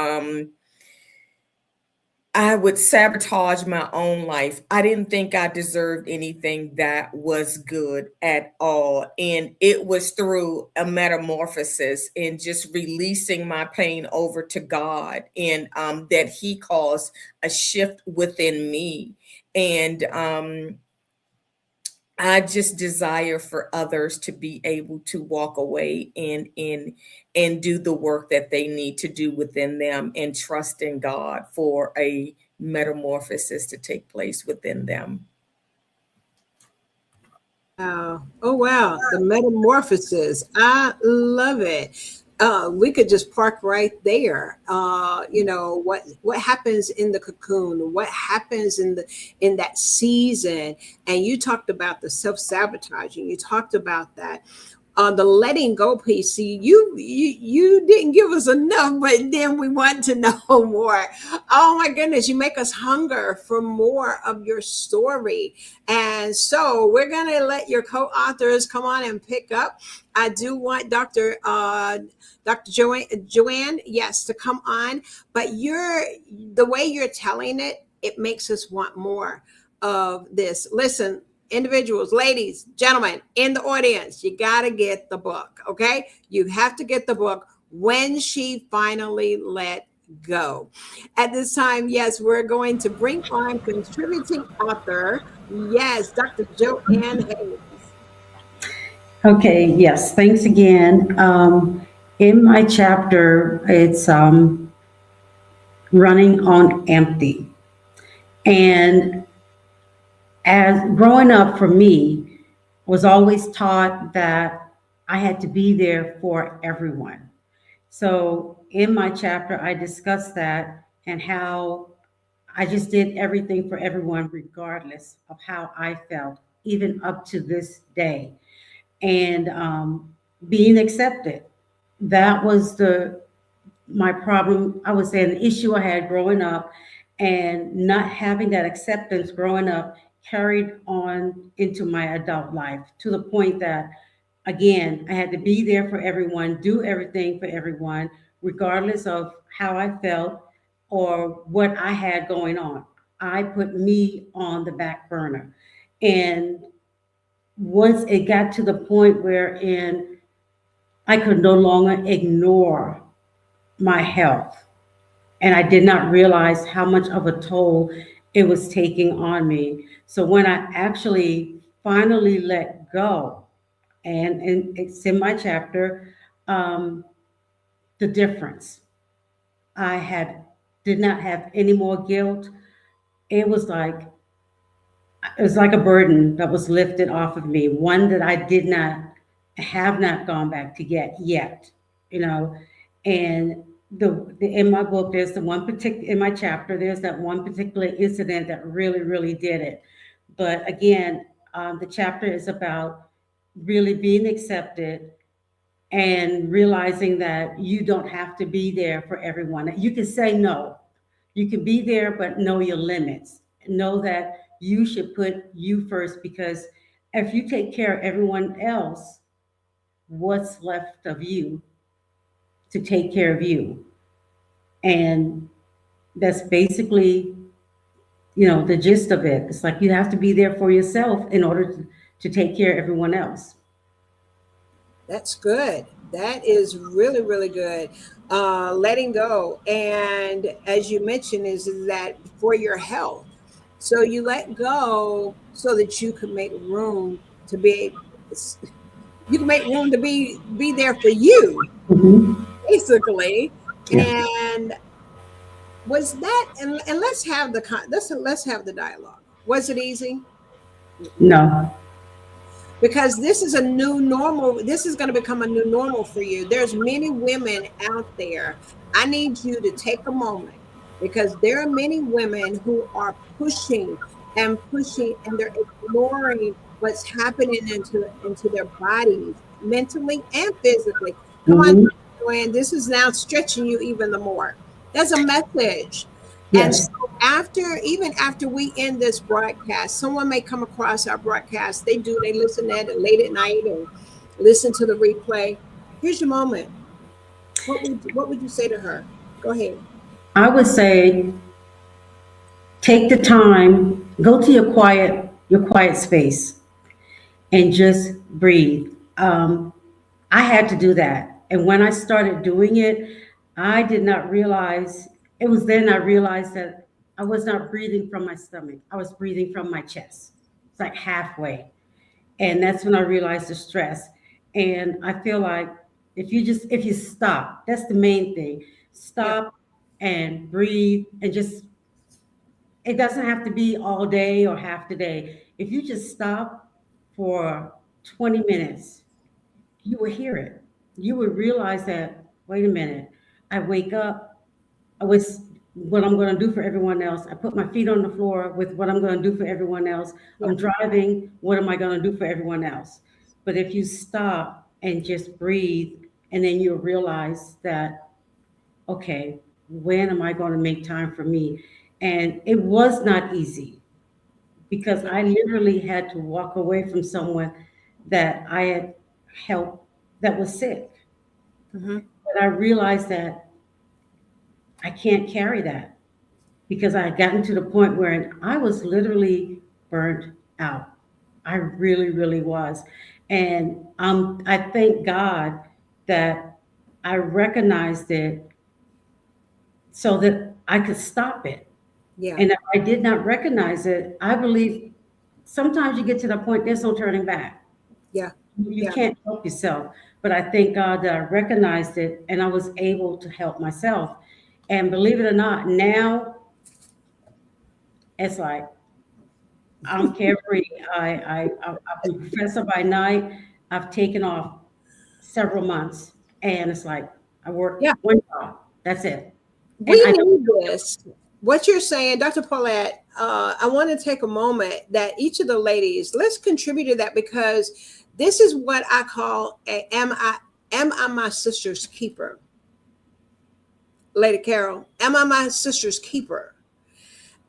I would sabotage my own life. I didn't think I deserved anything that was good at all. And it was through a metamorphosis and just releasing my pain over to God, and that he caused a shift within me. And I just desire for others to be able to walk away and do the work that they need to do within them, and trust in God for a metamorphosis to take place within them. Wow. Oh, wow. The metamorphosis. I love it. We could just park right there. What happens in the cocoon, what happens in that season. And you talked about the self-sabotaging. You talked about that. The letting go piece. See, you didn't give us enough, but then we want to know more. Oh my goodness, you make us hunger for more of your story. And so we're gonna let your co-authors come on and pick up. I do want Dr. Joanne, yes, to come on, but the way you're telling it, it makes us want more of this. Listen, individuals, ladies, gentlemen in the audience, you got to get the book, okay? You have to get the book, When She Finally Let Go. At this time, yes, we're going to bring on contributing author, yes, Dr. Joanne Hayes. Okay, yes, thanks again. In my chapter, it's running on empty. And as growing up for me, was always taught that I had to be there for everyone. So in my chapter, I discussed that and how I just did everything for everyone, regardless of how I felt, even up to this day. And being accepted, that was my problem. I would say an issue I had growing up, and not having that acceptance growing up carried on into my adult life, to the point that, again, I had to be there for everyone, do everything for everyone, regardless of how I felt or what I had going on. I put me on the back burner. And once it got to the point wherein I could no longer ignore my health, and I did not realize how much of a toll it was taking on me. So when I actually finally let go, and it's in my chapter, the difference. Did not have any more guilt. It was like a burden that was lifted off of me, one that I have not gone back to get yet, you know. And in my book, there's in my chapter, there's that one particular incident that really, really did it. But again, the chapter is about really being accepted and realizing that you don't have to be there for everyone. You can say no. You can be there, but know your limits. Know that you should put you first, because if you take care of everyone else, what's left of you to take care of you? And that's basically, the gist of it. It's like you have to be there for yourself in order to take care of everyone else. That's good. That is really, really good. Letting go. And as you mentioned, is that for your health. So you let go so that you can make room to be, you can make room to be there for you, Mhm. basically. Yeah. And was that, and let's have the let's have the dialogue. Was it easy? No. Because this is a new normal. This is going to become a new normal for you. There's many women out there. I need you to take a moment, because there are many women who are pushing and pushing, and they're ignoring what's happening into their bodies, mentally and physically. Come on, Mhm. Joanne, this is now stretching you even the more. There's a message. And so Yes. even after we end this broadcast, someone may come across our broadcast. They listen at it late at night or listen to the replay. Here's your moment. What would you say to her? Go ahead. I would say take the time, go to your quiet space and just breathe. I had to do that. And when I started doing it, I did not realize, it was then I realized that I was not breathing from my stomach. I was breathing from my chest. It's like halfway. And that's when I realized the stress. And I feel like if you stop, that's the main thing. Yeah. Stop and breathe and just, it doesn't have to be all day or half the day. If you just stop for 20 minutes, you will hear it. You will realize that, wait a minute, I wake up, I was what I'm going to do for everyone else. I put my feet on the floor with what I'm going to do for everyone else. Yeah. I'm driving, what am I going to do for everyone else? But if you stop and just breathe, and then you'll realize that, okay, when am I going to make time for me? And it was not easy because I literally had to walk away from someone that I had helped that was sick. Mm-hmm. But I realized that I can't carry that because I had gotten to the point where I was literally burnt out. I really, really was. And I thank God that I recognized it so that I could stop it. Yeah. And if I did not recognize it, I believe sometimes you get to the point, there's no turning back. Yeah. You Yeah. can't help yourself. But I thank God that I recognized it and I was able to help myself. And believe it or not, now it's like I'm carefree. I'm a professor by night. I've taken off several months, and it's like I work Yeah. one job. That's it. And We I don't. need this. What you're saying, Dr. Paulette, I want to take a moment that each of the ladies, let's contribute to that, because this is what I call am I my sister's keeper? Lady Carol, am I my sister's keeper?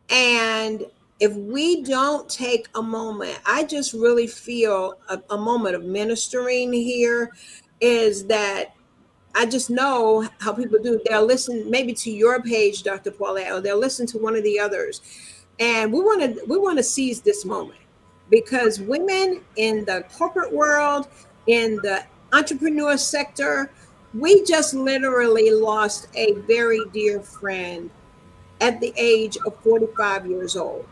And if we don't take a moment, I just really feel a moment of ministering here is that I just know how people do. They'll listen maybe to your page, Dr. Paulette, or they'll listen to one of the others. And we want to seize this moment, because women in the corporate world, in the entrepreneur sector, we just literally lost a very dear friend at the age of 45 years old,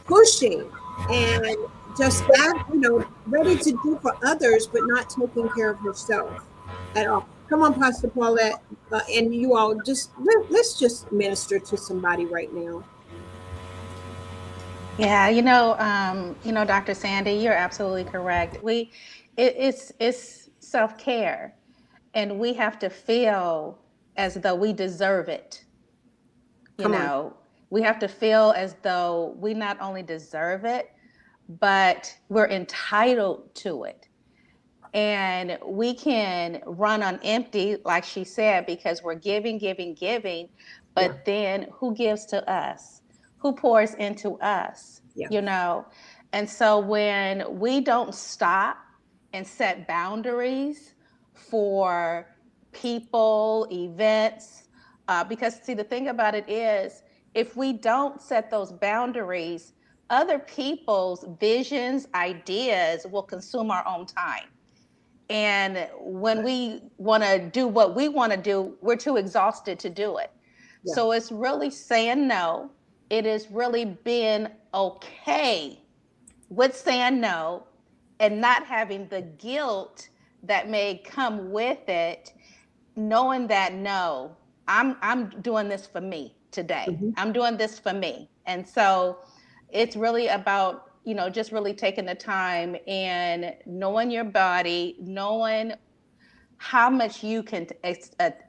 pushing and just ready to do for others, but not taking care of herself at all. Come on, Pastor Paulette, and you all just let's just minister to somebody right now. Yeah, Dr. Sandy, you're absolutely correct. It's self-care, and we have to feel as though we deserve it. You Come on. know, we have to feel as though we not only deserve it, but we're entitled to it. And we can run on empty, like she said, because we're giving, giving, giving. Yeah. But then who gives to us? Who pours into us? Yeah. And so when we don't stop and set boundaries for people, events, Because see, the thing about it is, if we don't set those boundaries, other people's visions, ideas will consume our own time. And when we want to do what we want to do, we're too exhausted to do it. Yeah. So it's really saying no. It is really being okay with saying no and not having the guilt that may come with it, knowing that no, I'm doing this for me today. Mm-hmm. I'm doing this for me. And so it's really about, just really taking the time and knowing your body, knowing how much you can accept,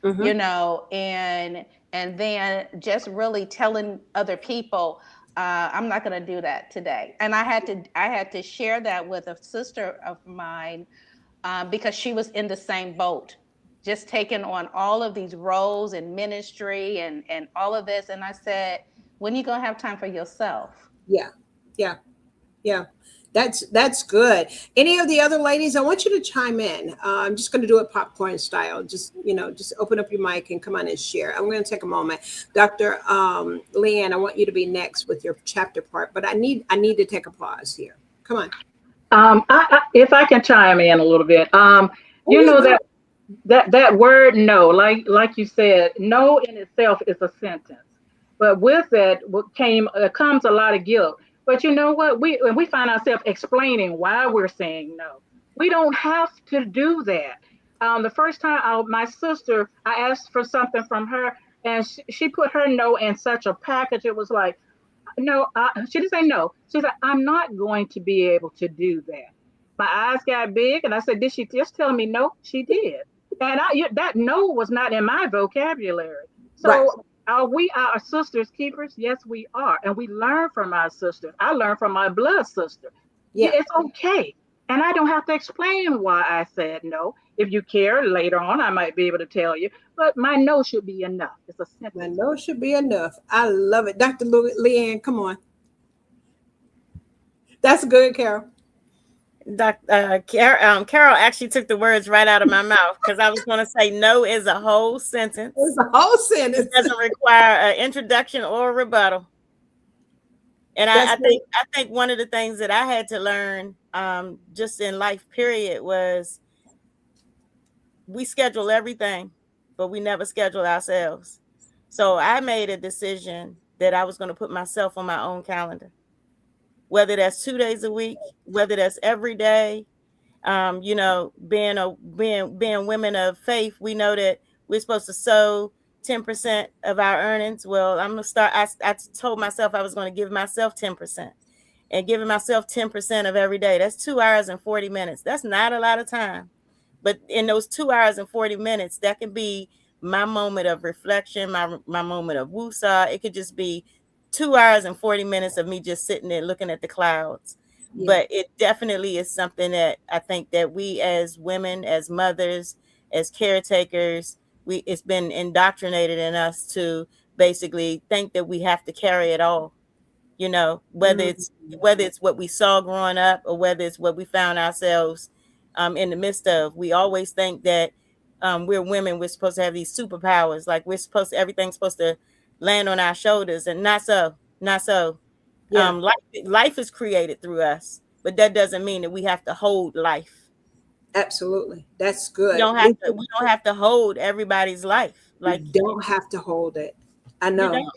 Mm-hmm. and then just really telling other people, I'm not going to do that today. And I had to share that with a sister of mine, because she was in the same boat, just taking on all of these roles in ministry and all of this. And I said, when are you going to have time for yourself? Yeah. Yeah. Yeah. That's good. Any of the other ladies, I want you to chime in. I'm just going to do it popcorn style. Just open up your mic and come on and share. I'm going to take a moment. Dr. Leanne, I want you to be next with your chapter part, but I need to take a pause here. Come on. If I can chime in a little bit, that word no, like you said, no in itself is a sentence, but with it comes a lot of guilt. But you know what? When we find ourselves explaining why we're saying no, we don't have to do that. The first time my sister, I asked for something from her, and she put her no in such a package. It was like, no, she didn't say no. She said, I'm not going to be able to do that. My eyes got big, and I said, did she just tell me no? She did. And that no was not in my vocabulary. Right. So are we our sisters keepers? Yes, we are. And we learn from our sisters. I learned from my blood sister. Yeah. It's okay. And I don't have to explain why I said no. If you care, later on, I might be able to tell you. But my no should be enough. It's a sentence. My no should be enough. I love it. Dr. Leanne, come on. That's good, Carol. Carol actually took the words right out of my mouth, because I was going to say no is a whole sentence. It's a whole sentence. It doesn't require an introduction or a rebuttal. And I think one of the things that I had to learn just in life, period, was we schedule everything, but we never schedule ourselves. So I made a decision that I was going to put myself on my own calendar, whether that's 2 days a week, whether that's every day. Being women of faith, we know that we're supposed to sow 10% of our earnings. Well, I'm going to start. I told myself I was going to give myself 10%, and giving myself 10% of every day. That's 2 hours and 40 minutes. That's not a lot of time. But in those 2 hours and 40 minutes, that can be my moment of reflection, my moment of woosah. It could just be 2 hours and 40 minutes of me just sitting there looking at the clouds. Yeah. But it definitely is something that I think that we as women, as mothers, as caretakers, it's been indoctrinated in us to basically think that we have to carry it all. Whether it's what we saw growing up, or whether it's what we found ourselves in the midst of. We always think that we're women, we're supposed to have these superpowers, like everything's supposed to land on our shoulders, and not so. Yeah. Life is created through us, but that doesn't mean that we have to hold life. Absolutely. That's good. We don't have to hold everybody's life. Like, you don't have to hold it. I know.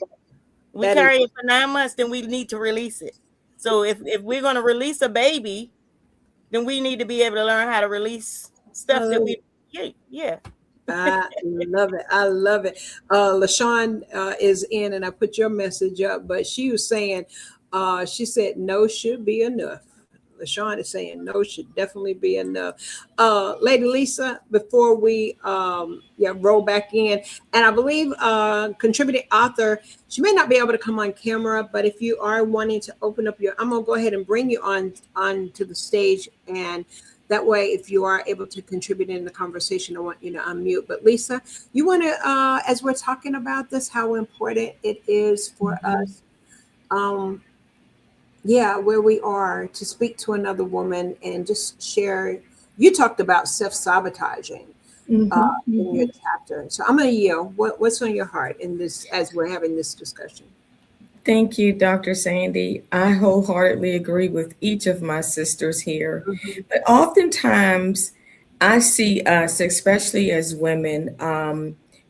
We carry it for 9 months, then we need to release it. So if we're going to release a baby, then we need to be able to learn how to release stuff that we. Yeah. I love it. I love it. LaShawn is in, and I put your message up, but she was saying, she said no should be enough. LaShawn is saying no should definitely be enough. Lady Lisa, before we roll back in, and I believe contributing author, she may not be able to come on camera, but if you are wanting to open up I'm gonna go ahead and bring you on to the stage, and that way, if you are able to contribute in the conversation, I want you to unmute. But Lisa, you want to, as we're talking about this, how important it is for us, where we are, to speak to another woman and just share. You talked about self-sabotaging. in your chapter. So I'm going to yield. What's on your heart in this as we're having this discussion? Thank you, Dr. Sandy. I wholeheartedly agree with each of my sisters here. But oftentimes, I see us, especially as women,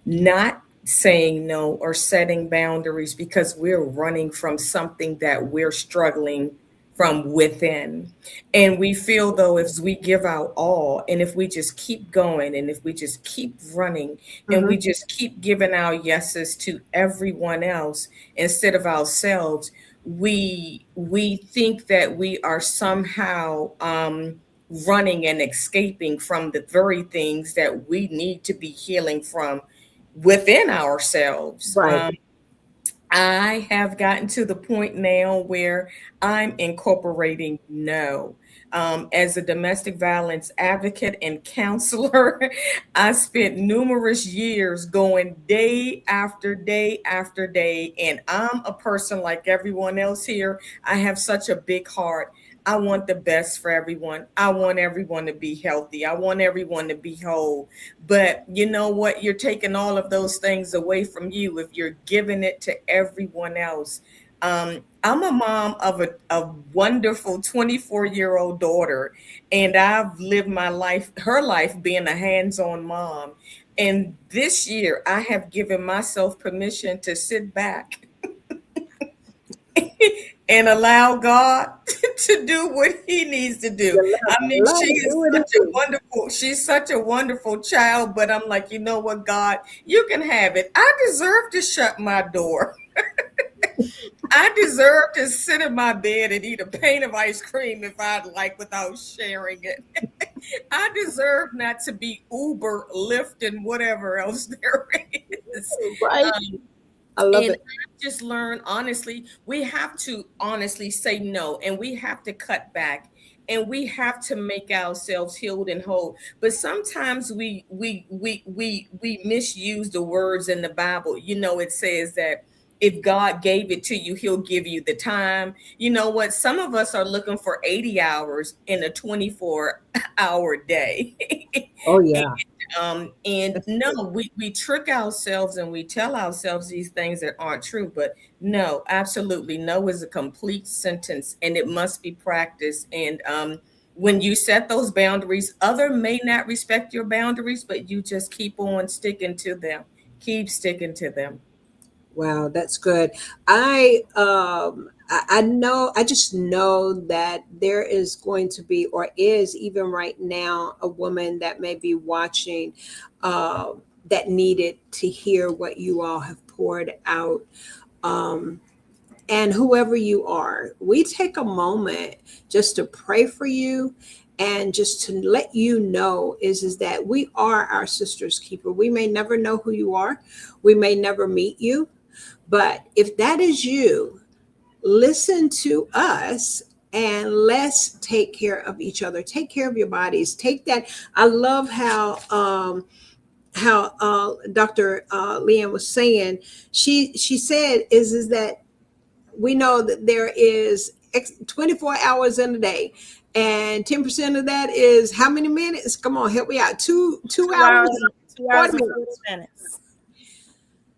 not saying no or setting boundaries because we're running from something that we're struggling from within. And we feel though if we give our all and if we just keep going and if we just keep running and we just keep giving our yeses to everyone else instead of ourselves, we think that we are somehow running and escaping from the very things that we need to be healing from within ourselves. Right. I have gotten to the point now where I'm incorporating no. As a domestic violence advocate and counselor, I spent numerous years going day after day after day. And I'm a person like everyone else here. I have such a big heart. I want the best for everyone. I want everyone to be healthy. I want everyone to be whole. But you know what? You're taking all of those things away from you if you're giving it to everyone else. I'm a mom of a wonderful 24-year-old daughter, and I've lived my life, her life, being a hands-on mom. And this year, I have given myself permission to sit back and allow God to do what he needs to do. I mean, she's such a wonderful child, but I'm like, you know what, God, you can have it. I deserve to shut my door. I deserve to sit in my bed and eat a pane of ice cream if I'd like without sharing it. I deserve not to be Uber, Lyft, and whatever else there is. Right. I love it. I've just learned, honestly, we have to honestly say no, and we have to cut back, and we have to make ourselves healed and whole. But sometimes we misuse the words in the Bible. You know, it says that if God gave it to you, he'll give you the time. You know what? Some of us are looking for 80 hours in a 24-hour day. Oh, yeah. And no, we trick ourselves and we tell ourselves these things that aren't true. But no, absolutely. No is a complete sentence and it must be practiced. And when you set those boundaries, other may not respect your boundaries, but you just keep on sticking to them. Keep sticking to them. Wow, that's good. I know, I just know that there is going to be, or is even right now, a woman that may be watching that needed to hear what you all have poured out. And whoever you are, we take a moment just to pray for you and just to let you know is that we are our sister's keeper. We may never know who you are. We may never meet you. But if that is you, listen to us and let's take care of each other. Take care of your bodies. Take that. I love how Dr. Leanne was saying. She said is that we know that there is 24 hours in a day. And 10% of that is how many minutes? Come on, help me out. Two hours. 2 hours and 40 minutes.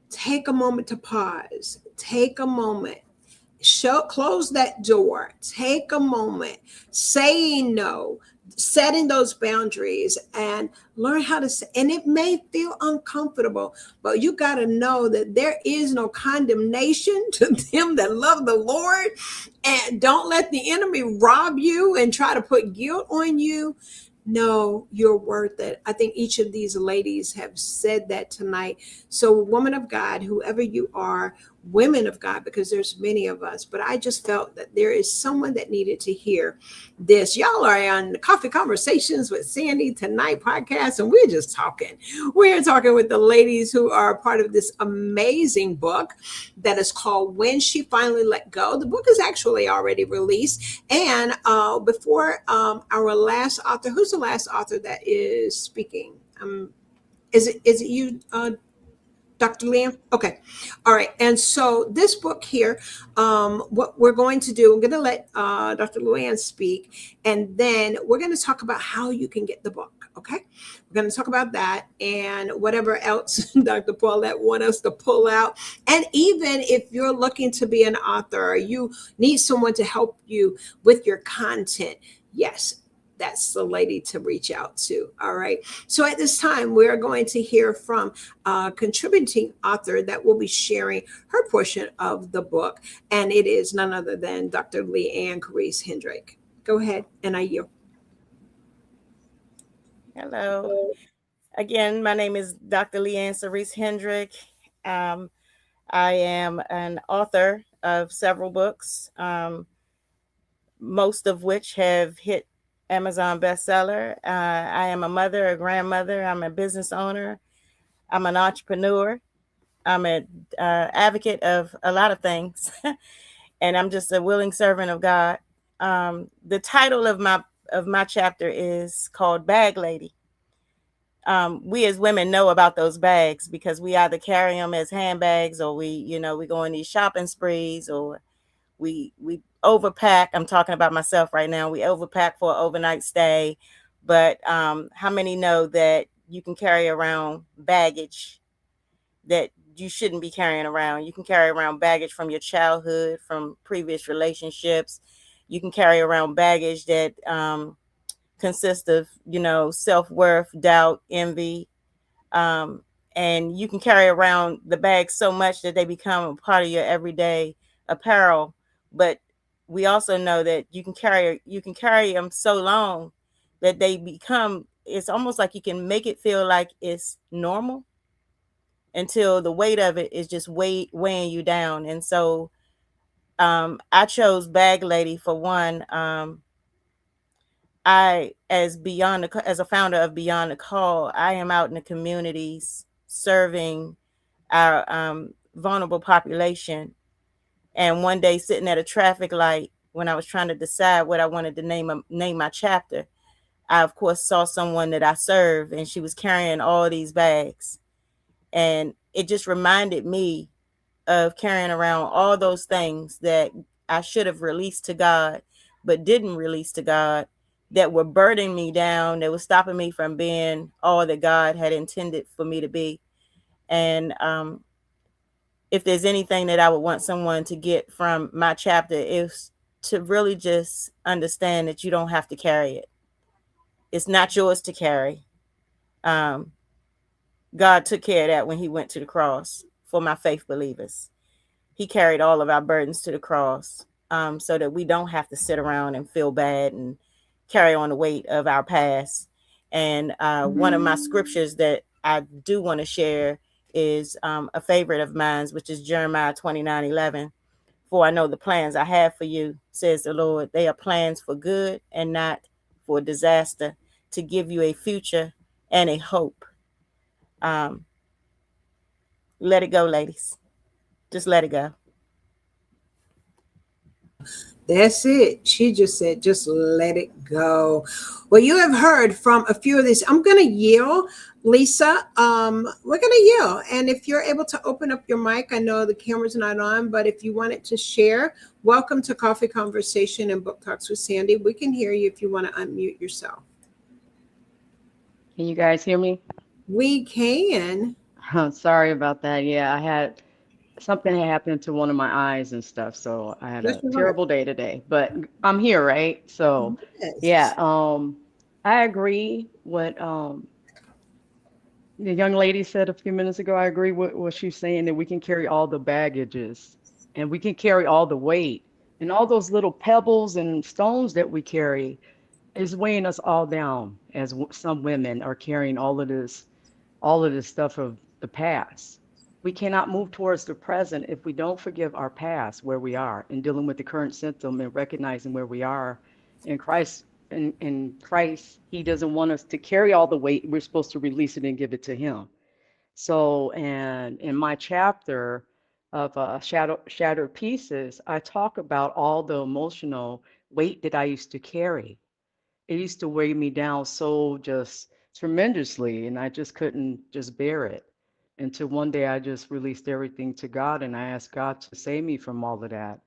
Take a moment to pause. Take a moment. Close that door. Take a moment. Saying no. Setting those boundaries and learn how to say. And it may feel uncomfortable, but you got to know that there is no condemnation to them that love the Lord. And don't let the enemy rob you and try to put guilt on you. No, you're worth it. I think each of these ladies have said that tonight. So, woman of God, whoever you are, women of God, because there's many of us, but I just felt that there is someone that needed to hear this. Y'all are on Coffee Conversations with Sandy tonight podcast, and we're just talking. We're talking with the ladies who are part of this amazing book that is called When She Finally Let Go. The book is actually already released. And before our last author, who's the last author that is speaking? Is it you, Dr. Leanne? Okay. All right. And so this book here, what we're going to do, I'm going to let Dr. Leanne speak, and then we're going to talk about how you can get the book. Okay. We're going to talk about that and whatever else Dr. Paulette want us to pull out. And even if you're looking to be an author or you need someone to help you with your content, yes, that's the lady to reach out to. All right. So at this time, we're going to hear from a contributing author that will be sharing her portion of the book. And it is none other than Dr. Leanne Carice Hendrick. Go ahead, and I yield. Hello. Again, my name is Dr. Leanne Cerise Hendrick. I am an author of several books, most of which have hit Amazon bestseller. I am a mother, a grandmother. I'm a business owner. I'm an entrepreneur. I'm an advocate of a lot of things, and I'm just a willing servant of God. The title of my chapter is called Bag Lady. We as women know about those bags because we either carry them as handbags, or we go on these shopping sprees, or we overpack. I'm talking about myself right now. We overpack for an overnight stay. But how many know that you can carry around baggage that you shouldn't be carrying around? You can carry around baggage from your childhood, from previous relationships. You can carry around baggage that consists of, self-worth, doubt, envy. And you can carry around the bags so much that they become a part of your everyday apparel. But we also know that you can carry them so long that they become, it's almost like you can make it feel like it's normal until the weight of it is just weighing you down. And so I chose Bag Lady for one. As a founder of Beyond the Call, I am out in the communities serving our vulnerable population. And one day, sitting at a traffic light, when I was trying to decide what I wanted to name my chapter, I of course saw someone that I serve, and she was carrying all these bags, and it just reminded me of carrying around all those things that I should have released to God, but didn't release to God, that were burdening me down, that was stopping me from being all that God had intended for me to be. And if there's anything that I would want someone to get from my chapter, is to really just understand that you don't have to carry it. It's not yours to carry. God took care of that when he went to the cross for my faith believers. He carried all of our burdens to the cross, so that we don't have to sit around and feel bad and carry on the weight of our past. And one of my scriptures that I do want to share is a favorite of mine, which is Jeremiah 29:11. For I know the plans I have for you, says the Lord. They are plans for good and not for disaster, to give you a future and a hope. Let it go, ladies. Just let it go. That's it. She just said, just let it go. Well, you have heard from a few of these. I'm going to yield, Lisa. We're going to yield. And if you're able to open up your mic, I know the camera's not on, but if you wanted to share, welcome to Coffee Conversation and Book Talks with Sandy. We can hear you if you want to unmute yourself. Can you guys hear me? We can. Sorry about that. Yeah, something had happened to one of my eyes and stuff, so I had Bless a your heart. terrible day today. But I'm here, right? So Yes. yeah, I agree what the young lady said a few minutes ago. I agree with what she's saying, that we can carry all the baggages and we can carry all the weight, and all those little pebbles and stones that we carry is weighing us all down, as some women are carrying all of this stuff of the past. We cannot move towards the present if we don't forgive our past, where we are, and dealing with the current symptom and recognizing where we are in Christ. In Christ, he doesn't want us to carry all the weight. We're supposed to release it and give it to him. So, and in my chapter of Shattered Pieces, I talk about all the emotional weight that I used to carry. It used to weigh me down so just tremendously, and I just couldn't just bear it. Until one day I just released everything to God and I asked God to save me from all of that.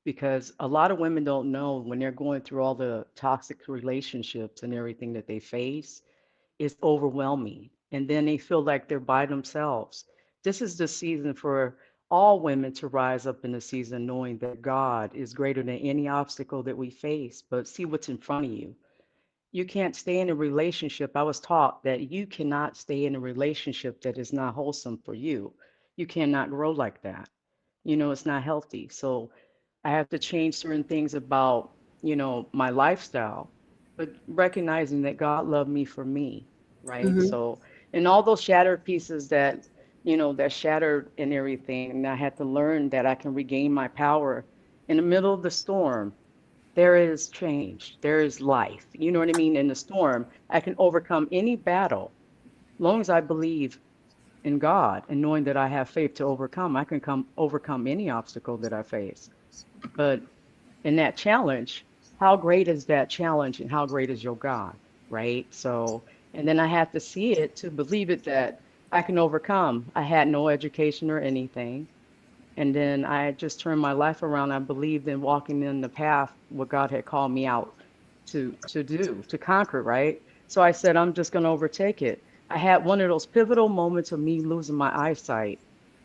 Because a lot of women don't know when they're going through all the toxic relationships and everything that they face, it's overwhelming. And then they feel like they're by themselves. This is the season for all women to rise up in the season knowing that God is greater than any obstacle that we face, but see what's in front of you. You can't stay in a relationship. I was taught that you cannot stay in a relationship that is not wholesome for you. You cannot grow like that. It's not healthy. So I have to change certain things about, my lifestyle, but recognizing that God loved me for me, right? Hmm. So, and all those shattered pieces that shattered and everything, and I had to learn that I can regain my power in the middle of the storm. There is change, there is life. You know what I mean? In the storm, I can overcome any battle. Long as I believe in God and knowing that I have faith to overcome, I can overcome any obstacle that I face. But in that challenge, how great is that challenge and how great is your God, right? So, and then I have to see it to believe it that I can overcome. I had no education or anything. And then I just turned my life around. I believed in walking in the path what God had called me out to do, to conquer, right? So I said, I'm just going to overtake it. I had one of those pivotal moments of me losing my eyesight.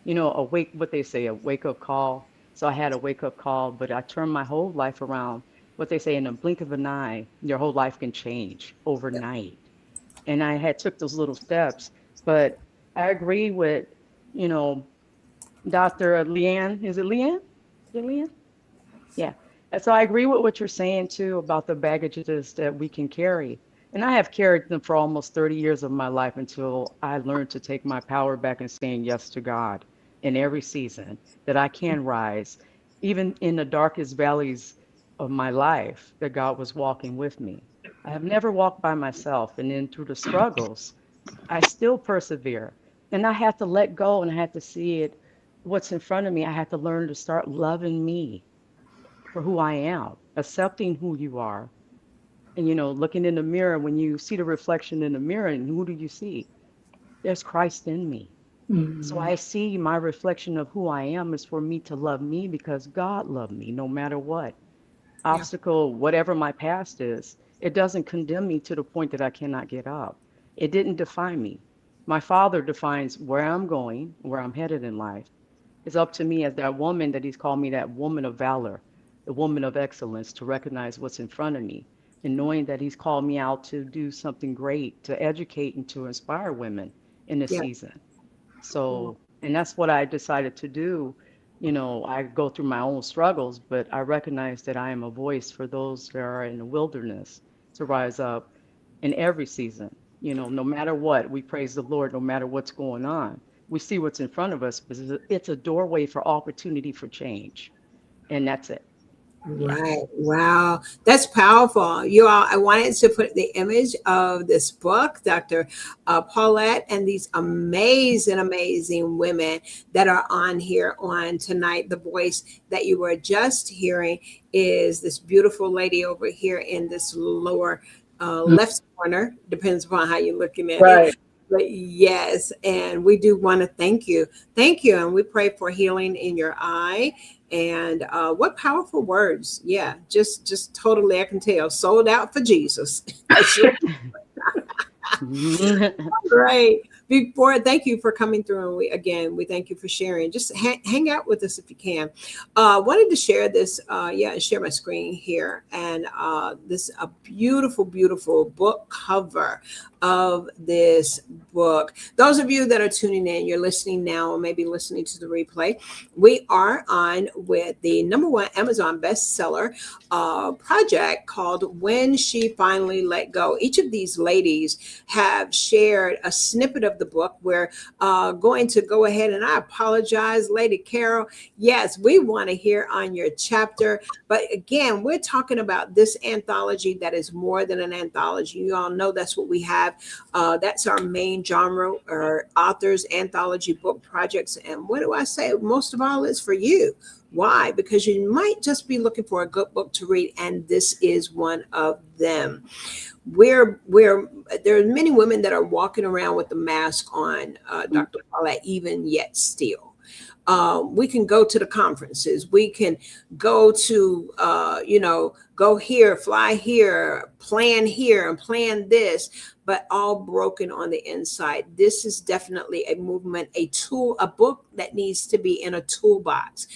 What they say, a wake up call. So I had a wake up call, but I turned my whole life around. What they say, in a blink of an eye, your whole life can change overnight. And I had took those little steps, but I agree with, you know, Dr. Leanne. Is it Leanne? Is it Leanne? Yeah. And so I agree with what you're saying too about the baggages that we can carry. And I have carried them for almost 30 years of my life until I learned to take my power back and saying yes to God in every season, that I can rise, even in the darkest valleys of my life, that God was walking with me. I have never walked by myself. And then through the struggles, I still persevere. And I had to let go and I had to see it, what's in front of me. I had to learn to start loving me for who I am, accepting who you are. And, looking in the mirror, when you see the reflection in the mirror, and who do you see? There's Christ in me. So Hmm. I see my reflection of who I am is for me to love me because God loved me no matter what Yeah. obstacle, whatever my past is. It doesn't condemn me to the point that I cannot get up. It didn't define me. My Father defines where I'm going, where I'm headed in life. It's up to me as that woman that he's called me, that woman of valor, the woman of excellence, to recognize what's in front of me and knowing that he's called me out to do something great, to educate and to inspire women in this Yeah. season. So, and that's what I decided to do. I go through my own struggles, but I recognize that I am a voice for those that are in the wilderness to rise up in every season. No matter what, we praise the Lord, no matter what's going on. We see what's in front of us, but it's a doorway for opportunity for change. And that's it. Yeah. Right. Wow. That's powerful. You all, I wanted to put the image of this book, Dr. Paulette, and these amazing, amazing women that are on here on tonight. The voice that you were just hearing is this beautiful lady over here in this lower left corner, depends upon how you're looking at it. Right. But yes, and we do want to thank you. Thank you. And we pray for healing in your eye. And what powerful words. Yeah, just totally, I can tell, sold out for Jesus. Right. Before, thank you for coming through. And we thank you for sharing. Just hang out with us if you can. Wanted to share this, share my screen here. And this a beautiful, beautiful book cover of this book. Those of you that are tuning in, you're listening now, or maybe listening to the replay. We are on with the #1 Amazon bestseller project called When She Finally Let Go. Each of these ladies have shared a snippet of the book. We're going to go ahead, and I apologize, Lady Carol. Yes, we want to hear on your chapter. But again, we're talking about this anthology that is more than an anthology. You all know that's what we have. That's our main genre, or authors anthology book projects. And what do I say? Most of all, it's for you. Why? Because you might just be looking for a good book to read, and this is one of them. Where there are many women that are walking around with the mask on, Dr. Paulette, even yet still. We can go to the conferences. We can go to, go here, fly here, and plan this, but all broken on the inside. This is definitely a movement, a tool, a book that needs to be in a toolbox.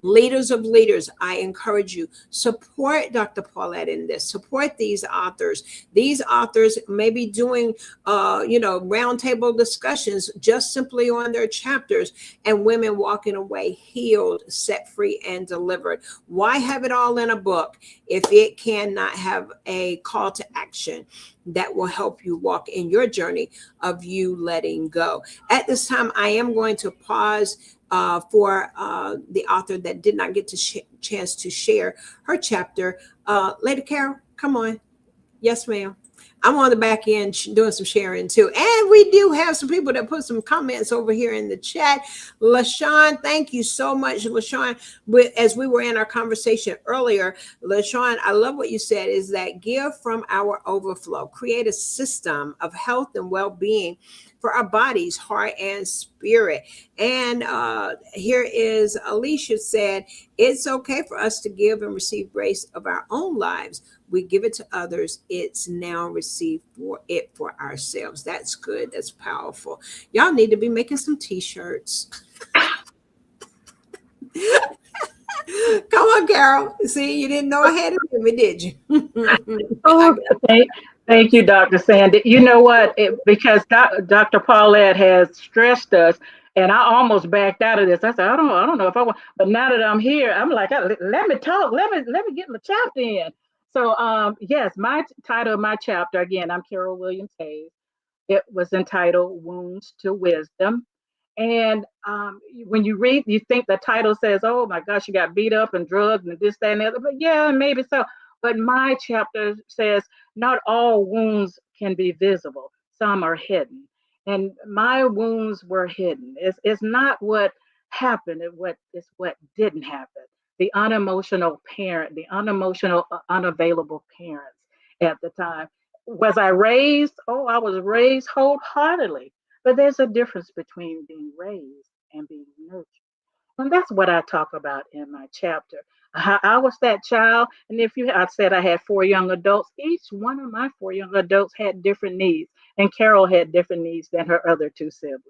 Leaders of leaders, I encourage you, support Dr. Paulette in this, support these authors. These authors may be doing, roundtable discussions just simply on their chapters, and women walking away healed, set free, and delivered. Why have it all in a book if it cannot have a call to action that will help you walk in your journey of you letting go? At this time, I am going to pause for the author that did not get to chance to share her chapter. Lady Carol, come on. Yes, ma'am. I'm on the back end doing some sharing too. And we do have some people that put some comments over here in the chat. LaShawn, thank you so much, LaShawn. As we were in our conversation earlier, LaShawn, I love what you said, is that give from our overflow. Create a system of health and well-being for our bodies, heart, and spirit. And here is Alicia said, it's okay for us to give and receive grace of our own lives. We give it to others. It's now received for ourselves. That's good. That's powerful. Y'all need to be making some t-shirts. Come on, Carol. See, you didn't know I had it with me, did you? Oh, thank you, Dr. Sandy. You know what? Because Dr. Paulette has stressed us, and I almost backed out of this. I said, I don't know if I want. But now that I'm here, I'm like, let me talk. Let me get my chapter in. So, yes, my title of my chapter, again, I'm Carol Williams Hayes. It was entitled Wounds to Wisdom. And when you read, you think the title says, oh my gosh, you got beat up and drugged and this, that, and the other. But yeah, maybe so. But my chapter says, not all wounds can be visible. Some are hidden. And my wounds were hidden. It's not what happened, it's what didn't happen. The unemotional parent, the unemotional, unavailable parents at the time. Was I raised? Oh, I was raised wholeheartedly. But there's a difference between being raised and being nurtured. And that's what I talk about in my chapter. I was that child. And I said I had 4 young adults, each one of my 4 young adults had different needs. And Carol had different needs than her other 2 siblings.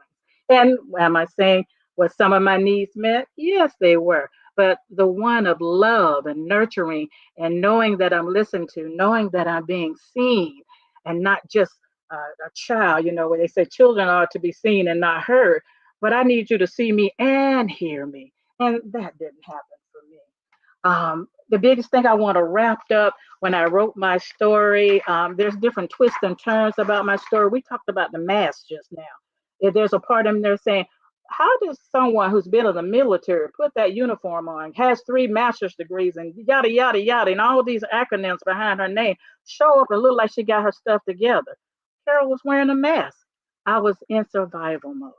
And am I saying, were some of my needs met? Yes, they were. But the one of love and nurturing and knowing that I'm listened to, knowing that I'm being seen and not just a child, where they say children are to be seen and not heard. But I need you to see me and hear me. And that didn't happen for me. The biggest thing I want to wrap up when I wrote my story, there's different twists and turns about my story. We talked about the mask just now. There's a part in there saying, how does someone who's been in the military put that uniform on, has 3 master's degrees and yada, yada, yada, and all these acronyms behind her name, show up and look like she got her stuff together? Carol was wearing a mask. I was in survival mode.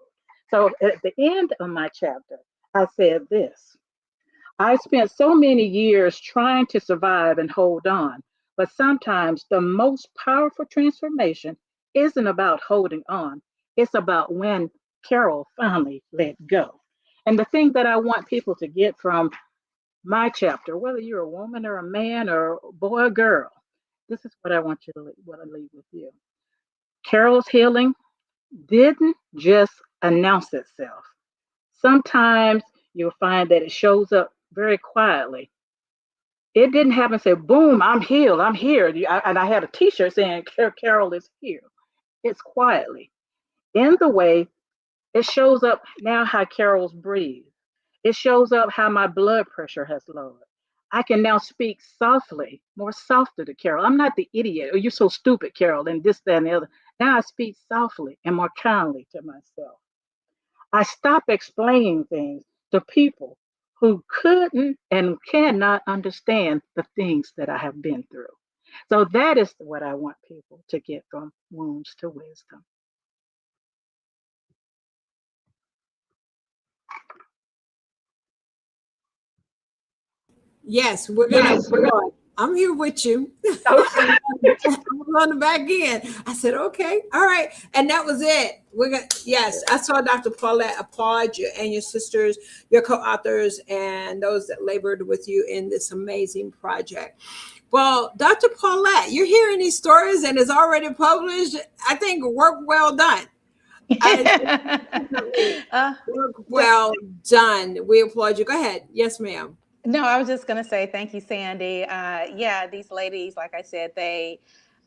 So at the end of my chapter, I said this. I spent so many years trying to survive and hold on, but sometimes the most powerful transformation isn't about holding on. It's about when Carol finally let go. And the thing that I want people to get from my chapter, whether you're a woman or a man or a boy or girl, this is what I want you to leave with you. Carol's healing didn't just announce itself. Sometimes you'll find that it shows up very quietly. It didn't happen and say, boom, I'm healed, I'm here. And I had a t-shirt saying, Carol is here. It's quietly. In the way, it shows up now how Carol's breathe. It shows up how my blood pressure has lowered. I can now speak softly, more softer to Carol. I'm not the idiot. Oh, you're so stupid, Carol, and this, that, and the other. Now I speak softly and more kindly to myself. I stopped explaining things to people who couldn't and cannot understand the things that I have been through. So that is what I want people to get from wounds to wisdom. Yes, we're gonna. I'm here with you. Okay. I'm on the back end. I said, okay, all right, and that was it. We're gonna. Yes, I saw Dr. Paulette applaud you and your sisters, your co-authors, and those that labored with you in this amazing project. Well, Dr. Paulette, you're hearing these stories and it's already published. I think work well done. Work well done. We applaud you. Go ahead. Yes, ma'am. No, I was just going to say thank you, Sandy. Yeah, these ladies, like I said, they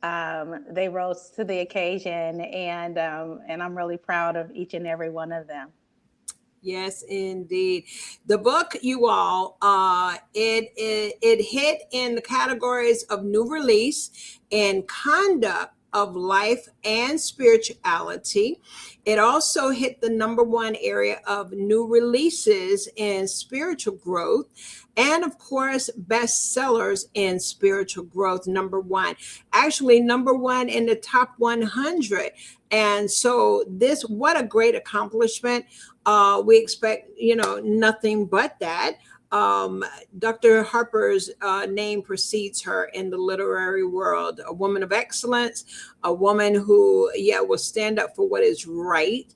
rose to the occasion, and I'm really proud of each and every one of them. Yes, indeed. The book, you all, it hit in the categories of new release and conduct of life and spirituality. It also hit the #1 area of new releases in spiritual growth. And of course, bestsellers in spiritual growth, #1. Actually, #1 in the top 100. And so this, what a great accomplishment. We expect, nothing but that. Dr. Harper's name precedes her in the literary world, a woman of excellence, a woman who, will stand up for what is right,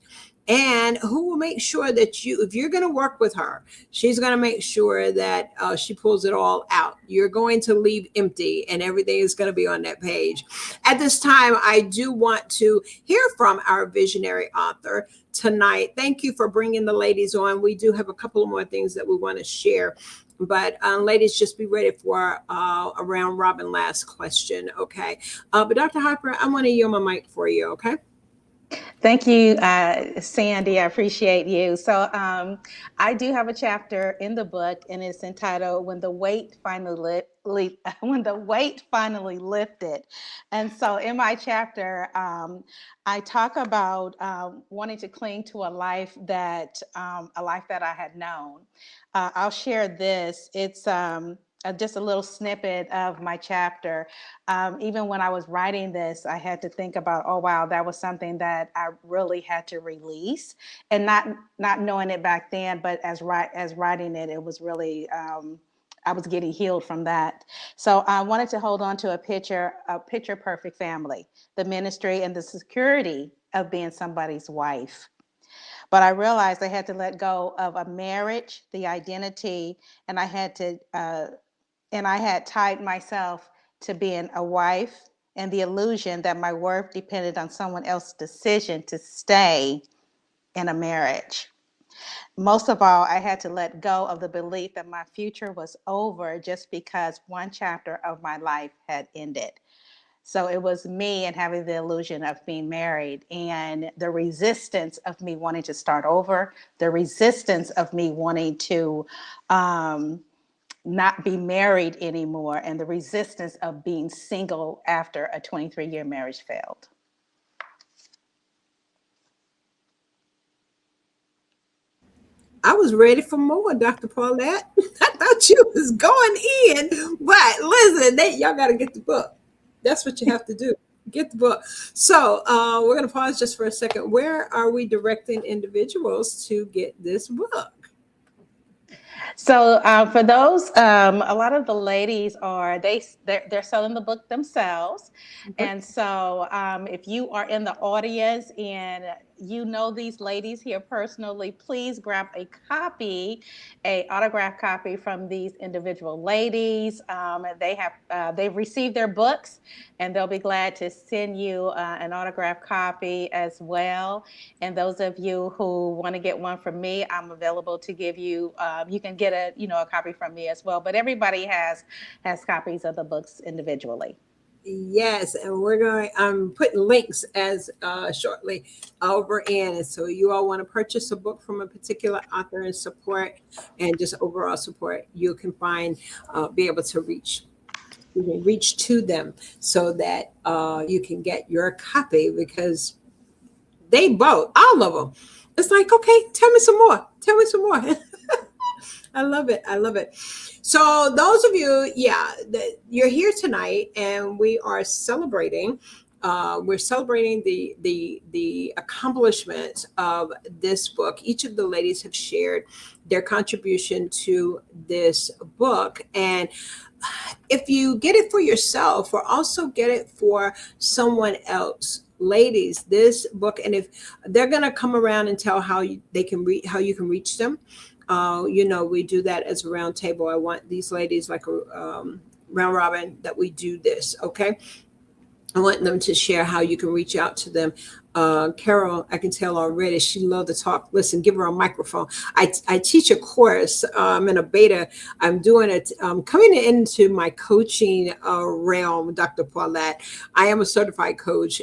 and who will make sure that if you're going to work with her, she's going to make sure that she pulls it all out. You're going to leave empty and everything is going to be on that page. At this time, I do want to hear from our visionary author tonight. Thank you for bringing the ladies on. We do have a couple of more things that we want to share. But ladies, just be ready for a round robin last question, okay? But Dr. Harper, I want to yield my mic for you, okay? Thank you, Sandy. I appreciate you. So I do have a chapter in the book, and it's entitled "When the Weight Finally When the Weight Finally Lifted." And so in my chapter, I talk about wanting to cling to a life that I had known. I'll share this. It's just a little snippet of my chapter. Even when I was writing this, I had to think about, oh, wow, that was something that I really had to release, and not knowing it back then, but as writing it, it was really, I was getting healed from that. So I wanted to hold on to a picture perfect family, the ministry and the security of being somebody's wife. But I realized I had to let go of a marriage, the identity, and I had tied myself to being a wife and the illusion that my worth depended on someone else's decision to stay in a marriage. Most of all, I had to let go of the belief that my future was over just because one chapter of my life had ended. So it was me and having the illusion of being married, and the resistance of me wanting to start over, the resistance of me wanting to not be married anymore, and the resistance of being single after a 23-year marriage failed. I was ready for more, Dr. Paulette. I thought you was going in, but listen, y'all got to get the book. That's what you have to do. Get the book. So we're going to pause just for a second. Where are we directing individuals to get this book? So for those, a lot of the ladies they're selling the book themselves. Okay. And so if you are in the audience and you know these ladies here personally, please grab a autographed copy from these individual ladies. They've received their books, and they'll be glad to send you an autographed copy as well. And those of you who want to get one from me, I'm available to give you. You can get a copy from me as well. But everybody has copies of the books individually. Yes, and I'm putting links as shortly over in. And so you all want to purchase a book from a particular author and support, and just overall support, you can be able to reach to them so that you can get your copy, because they both, all of them. It's like, okay, tell me some more. I love it. So those of you, you're here tonight, and we are celebrating we're celebrating the accomplishments of this book. Each of the ladies have shared their contribution to this book. And if you get it for yourself or also get it for someone else, ladies, this book, and if they're going to come around and tell how you can reach them, we do that as a round table. I want these ladies like a round robin that we do this. Okay. I want them to share how you can reach out to them. Carol, I can tell already, she loves to talk. Listen, give her a microphone. I teach a course in a beta. I'm doing it. Coming into my coaching realm, Dr. Paulette. I am a certified coach,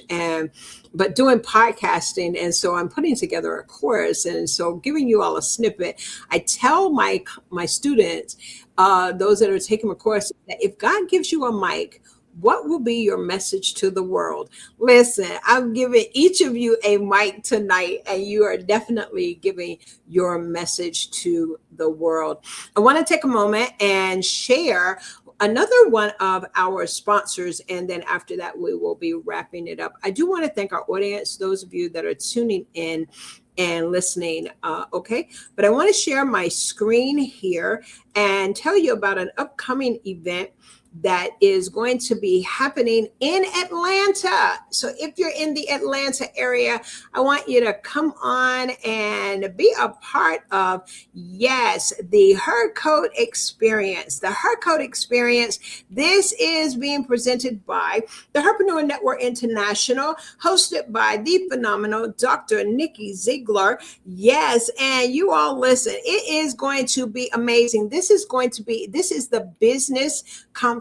but doing podcasting. And so I'm putting together a course. And so giving you all a snippet, I tell my students, those that are taking my course, that if God gives you a mic, what will be your message to the world? Listen, I'm giving each of you a mic tonight, and you are definitely giving your message to the world. I want to take a moment and share another one of our sponsors, and then after that, we will be wrapping it up. I do want to thank our audience, those of you that are tuning in and listening. Okay. But I want to share my screen here and tell you about an upcoming event that is going to be happening in Atlanta. So if you're in the Atlanta area, I want you to come on and be a part of, yes, the Her Code Experience. The Her Code Experience, this is being presented by the Herpreneur Network International, hosted by the phenomenal Dr. Nikki Ziegler. Yes, and you all listen, it is going to be amazing. This is the business conference,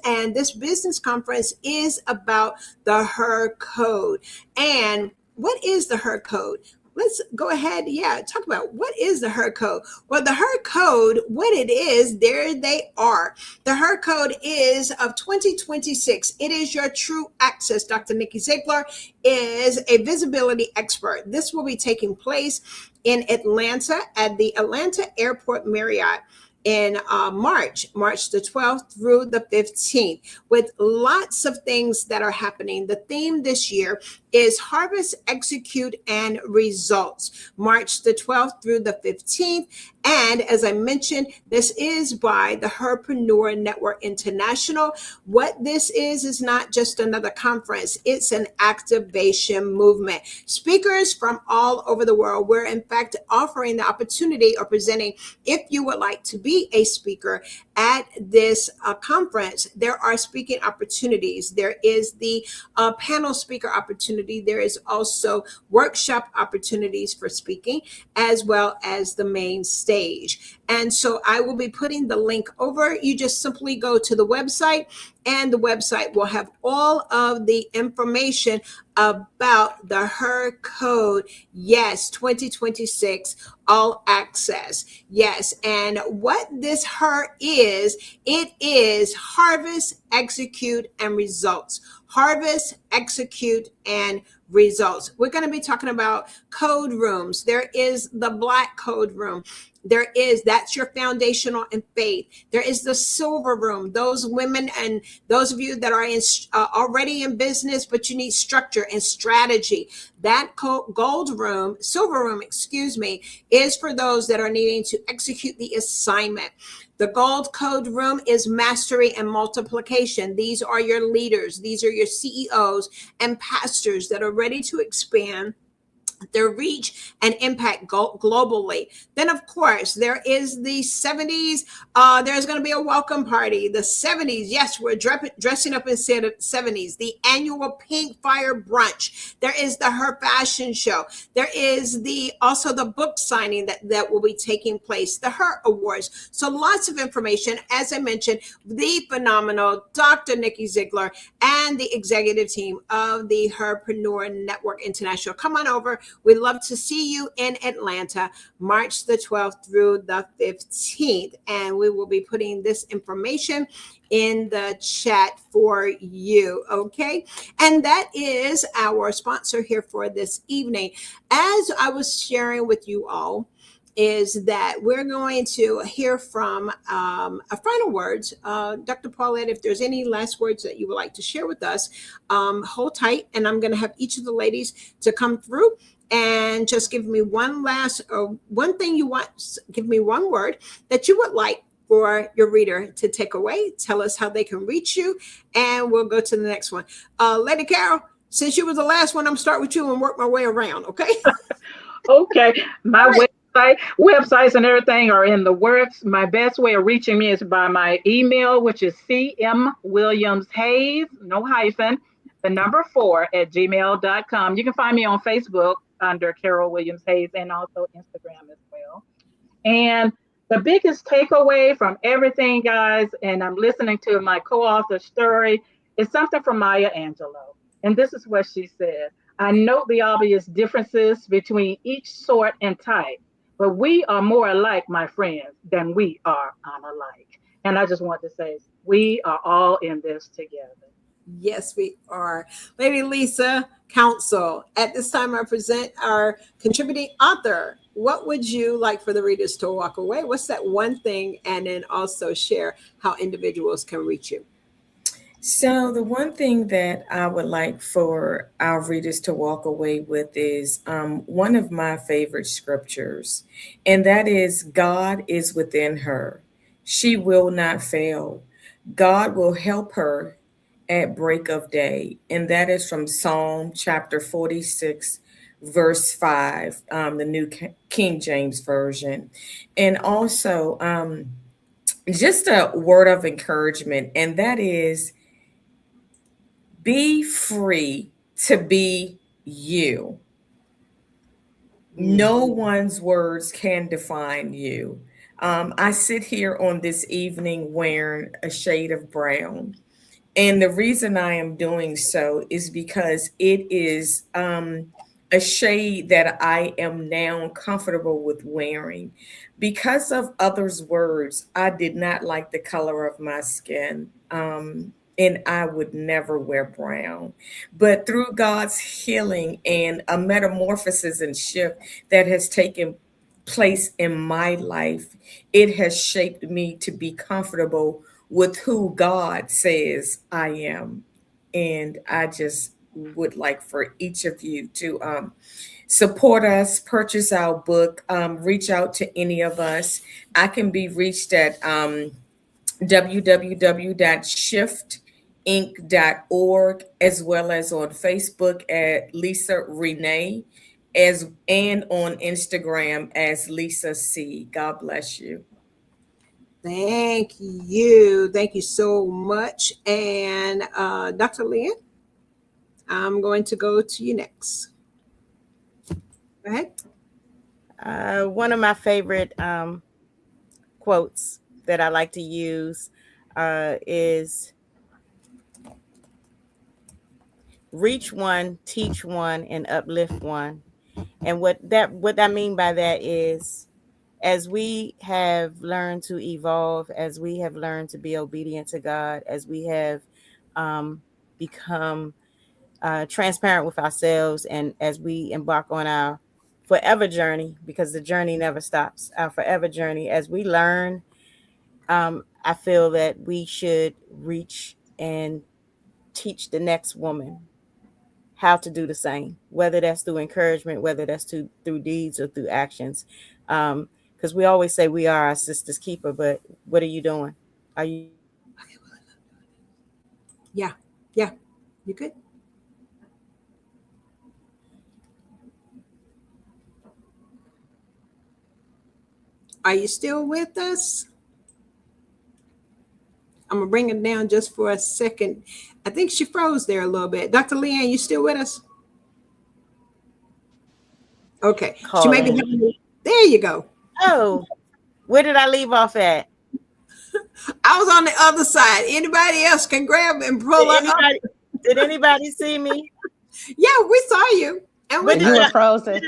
and this business conference is about the Her Code. And what is the Her Code? Let's go ahead. Yeah, talk about what is the Her Code. Well, the Her Code, what it is, there they are. The Her Code is of 2026. It is your true access. Dr. Nikki Ziegler is a visibility expert. This will be taking place in Atlanta at the Atlanta Airport Marriott in March the 12th through the 15th, with lots of things that are happening. The theme this year is Harvest, Execute, and Results, March the 12th through the 15th. And as I mentioned, this is by the Herpreneur Network International. What this is not just another conference. It's an activation movement. Speakers from all over the world. We're in fact offering the opportunity or presenting, if you would like to be a speaker at this conference, there are speaking opportunities. There is the panel speaker opportunity. There is also workshop opportunities for speaking, as well as the main stage. And so I will be putting the link over. You just simply go to the website, and the website will have all of the information about the Her Code. Yes, 2026 all access. Yes. And what this Her is, it is Harvest, Execute, and Results. Harvest, Execute, and Results. We're going to be talking about code rooms. There is the Black Code Room. That's your foundational in faith. There is the silver room. Those women and those of you that are already in business, but you need structure and strategy. That silver room, is for those that are needing to execute the assignment. The gold code room is mastery and multiplication. These are your leaders. These are your CEOs and pastors that are ready to expand their reach and impact globally. Then, of course, there is the 70s. There's going to be a welcome party. The 70s. Yes, we're dressing up in 70s. The annual Pink Fire Brunch. There is the Her Fashion Show. There is also the book signing that will be taking place. The Her Awards. So lots of information. As I mentioned, the phenomenal Dr. Nikki Ziegler and the executive team of the Herpreneur Network International. Come on over. We'd love to see you in Atlanta, March the 12th through the 15th. And we will be putting this information in the chat for you. Okay. And that is our sponsor here for this evening. As I was sharing with you all, is that we're going to hear from a final words. Dr. Paulette, if there's any last words that you would like to share with us, hold tight, and I'm going to have each of the ladies to come through and just give me one thing you want. Give me one word that you would like for your reader to take away. Tell us how they can reach you, and we'll go to the next one. Lady Carol, since you was the last one, I'm start with you and work my way around, okay? Okay. My websites and everything are in the works. My best way of reaching me is by my email, which is cmwilliamshayes, no hyphen, the number 4 at gmail.com. You can find me on Facebook under Carol Williams Hayes and also Instagram as well. And the biggest takeaway from everything, guys, and I'm listening to my co-author story, is something from Maya Angelou. And this is what she said. I note the obvious differences between each sort and type, but we are more alike, my friends, than we are unalike. And I just want to say, we are all in this together. Yes, we are. Lady Lisa Council, at this time I present our contributing author. What would you like for the readers to walk away? What's that one thing? And then also share how individuals can reach you. So the one thing that I would like for our readers to walk away with is one of my favorite scriptures, and that is, God is within her. She will not fail. God will help her at break of day. And that is from Psalm chapter 46, verse 5, the New King James Version. And also just a word of encouragement, and that is, be free to be you. No one's words can define you. I sit here on this evening wearing a shade of brown. And the reason I am doing so is because it is a shade that I am now comfortable with wearing. Because of others' words, I did not like the color of my skin. And I would never wear brown. But through God's healing and a metamorphosis and shift that has taken place in my life, it has shaped me to be comfortable with who God says I am. And I just would like for each of you to support us, purchase our book, reach out to any of us. I can be reached at www.shiftinc.org, as well as on Facebook at Lisa Renee, and on Instagram as Lisa C. God bless you. Thank you. Thank you so much. And Dr. Leanne, I'm going to go to you next. Go ahead. One of my favorite quotes that I like to use is, reach one, teach one, and uplift one. And what I mean by that is, as we have learned to evolve, as we have learned to be obedient to God, as we have become transparent with ourselves, and as we embark on our forever journey, because the journey never stops, our forever journey, as we learn, I feel that we should reach and teach the next woman how to do the same, whether that's through encouragement, whether that's through deeds or through actions. Because we always say we are our sister's keeper, but what are you doing? Are you? Yeah. You good? Are you still with us? I'm going to bring it down just for a second. I think she froze there a little bit. Dr. Leanne, you still with us? Okay. She may be. There you go. Oh, where did I leave off at? I was on the other side. Anybody else can grab and pull up. Did anybody see me? Yeah, we saw you. And you were frozen.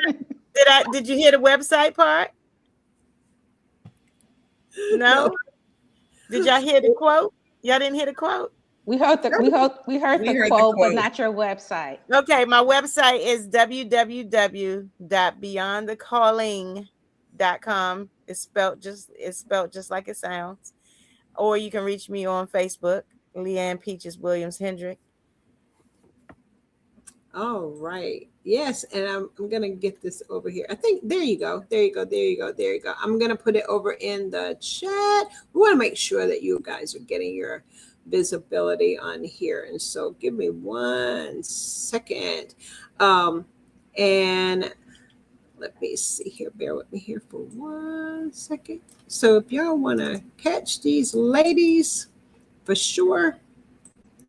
Did you hear the website part? No. Did y'all hear the quote? Y'all didn't hear the quote? We heard the quote, but not your website. Okay, my website is www.beyondthecalling.com. com. It's spelled just like it sounds. Or you can reach me on Facebook, Leanne Peaches Williams Hendrick. All right. Yes, and I'm gonna get this over here. I think there you go. There you go. There you go. There you go. I'm gonna put it over in the chat. We want to make sure that you guys are getting your visibility on here. And so give me 1 second. And let me see here. Bear with me here for 1 second. So if y'all want to catch these ladies, for sure.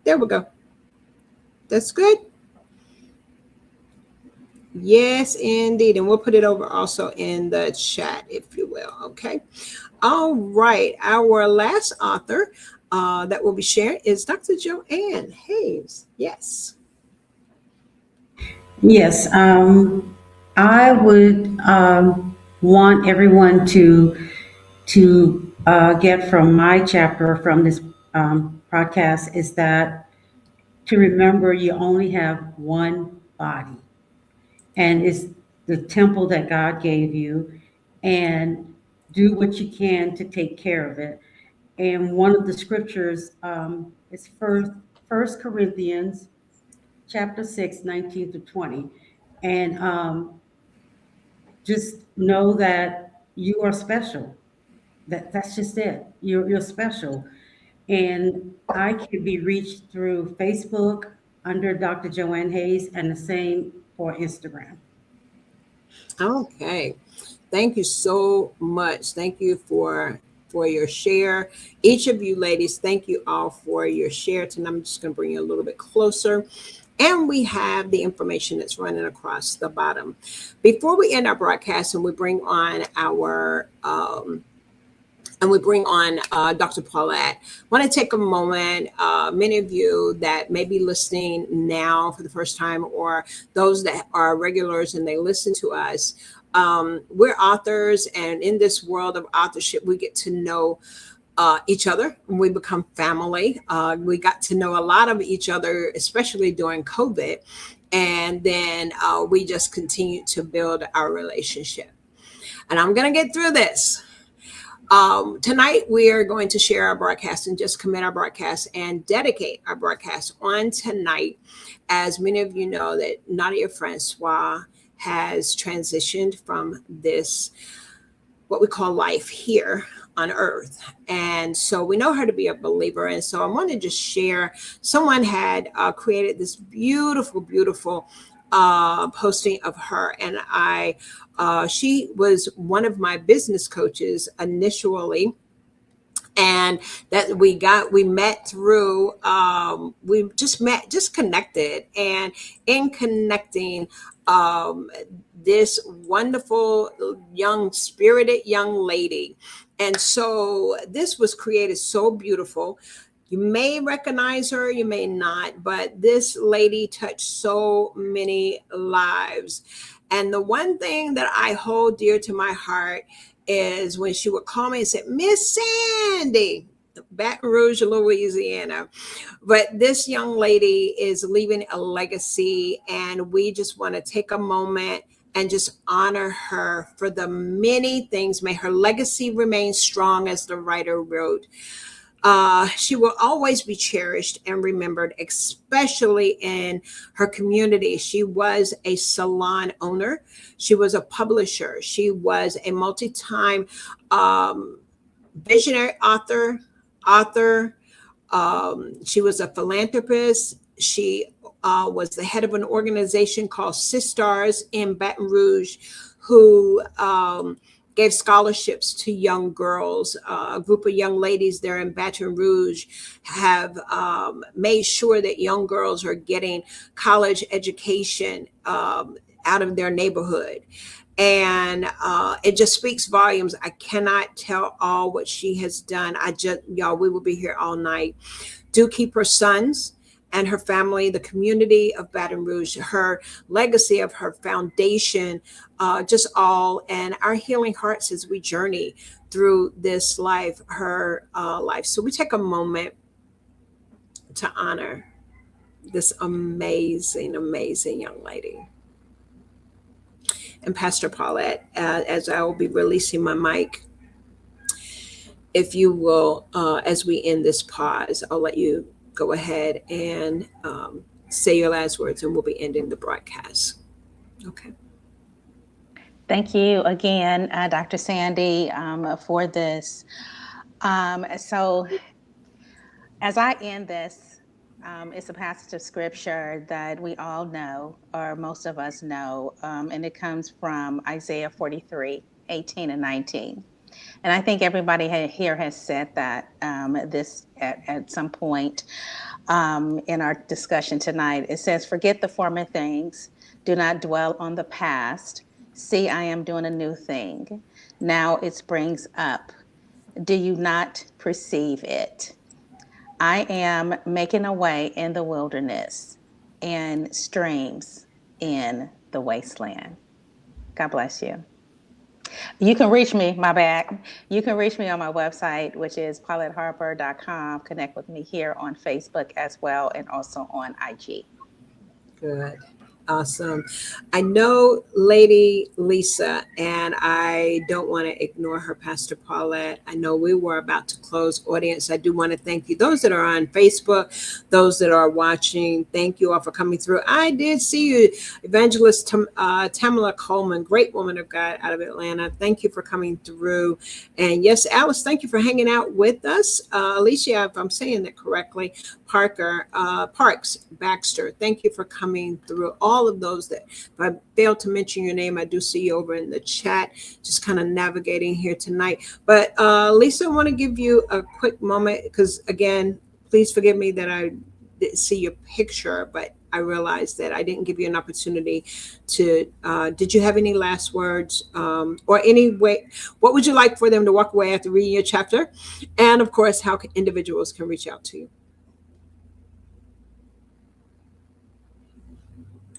There we go. That's good. Yes, indeed. And we'll put it over also in the chat, if you will. Okay. All right. Our last author that will be sharing is Dr. Joanne Hayes. Yes. Yes. I would want everyone to get from my chapter from this podcast is that to remember you only have one body, and it's the temple that God gave you, and do what you can to take care of it. And one of the scriptures is First Corinthians chapter 6, 19 to 20. And just know that you are special. That's just it. You're special. And I can be reached through Facebook under Dr. Joanne Hayes, and the same for Instagram. Okay. Thank you so much. Thank you for your share. Each of you ladies, thank you all for your share. Tonight I'm just going to bring you a little bit closer. And we have the information that's running across the bottom. Before we end our broadcast and we bring on our Dr. Paulette, I want to take a moment. Many of you that may be listening now for the first time, or those that are regulars and they listen to us, we're authors, and in this world of authorship, we get to know each other. We become family. We got to know a lot of each other, especially during COVID. And then we just continue to build our relationship. And I'm going to get through this. Tonight, we are going to share our broadcast and just commit our broadcast and dedicate our broadcast on tonight. As many of you know, that Nadia Francois has transitioned from this, what we call life here on earth. And so we know her to be a believer. And so I want to just share, someone had created this beautiful, beautiful posting of her. And she was one of my business coaches initially. And that we met through, we just connected. And in connecting, this wonderful spirited young lady. And so this was created so beautiful. You may recognize her, you may not, but this lady touched so many lives. And the one thing that I hold dear to my heart is when she would call me and say, Miss Sandy, Baton Rouge, Louisiana. But this young lady is leaving a legacy, and we just want to take a moment and just honor her for the many things. May her legacy remain strong, as the writer wrote. She will always be cherished and remembered, especially in her community. She was a salon owner. She was a publisher. She was a multi-time visionary author. She was a philanthropist. She was the head of an organization called Sistars in Baton Rouge, who gave scholarships to young girls. A group of young ladies there in Baton Rouge have made sure that young girls are getting college education out of their neighborhood. And it just speaks volumes. I cannot tell all what she has done. Y'all, we will be here all night. Do keep her sons and her family, the community of Baton Rouge, her legacy of her foundation, just all, and our healing hearts as we journey through this life, her life. So we take a moment to honor this amazing, amazing young lady. and Pastor Paulette, as I will be releasing my mic, if you will, as we end this pause, I'll let you go ahead and say your last words, and we'll be ending the broadcast. Okay. Thank you again, Dr. Sandy, for this. So as I end this, it's a passage of scripture that we all know, or most of us know, and it comes from Isaiah 43, 18 and 19. And I think everybody here has said that this at some point in our discussion tonight. It says, forget the former things. Do not dwell on the past. See, I am doing a new thing. Now it springs up. Do you not perceive it? I am making a way in the wilderness and streams in the wasteland. God bless you. You can reach me, my bad. You can reach me on my website, which is pauletteharper.com. Connect with me here on Facebook as well, and also on IG. Good. Awesome. I know Lady Lisa, and I don't want to ignore her, Pastor Paulette. I know we were about to close. Audience, I do want to thank you. Those that are on Facebook, those that are watching, thank you all for coming through. I did see you, Evangelist Tamala Coleman, great woman of God out of Atlanta. Thank you for coming through. And yes, Alice, thank you for hanging out with us. Alicia, if I'm saying that correctly, Parks Baxter, thank you for coming through. All of those that, if I failed to mention your name, I do see you over in the chat, just kind of navigating here tonight. But Lisa, I want to give you a quick moment because, again, please forgive me that I didn't see your picture, but I realized that I didn't give you an opportunity to, did you have any last words or any way, what would you like for them to walk away after reading your chapter? And of course, how individuals can reach out to you.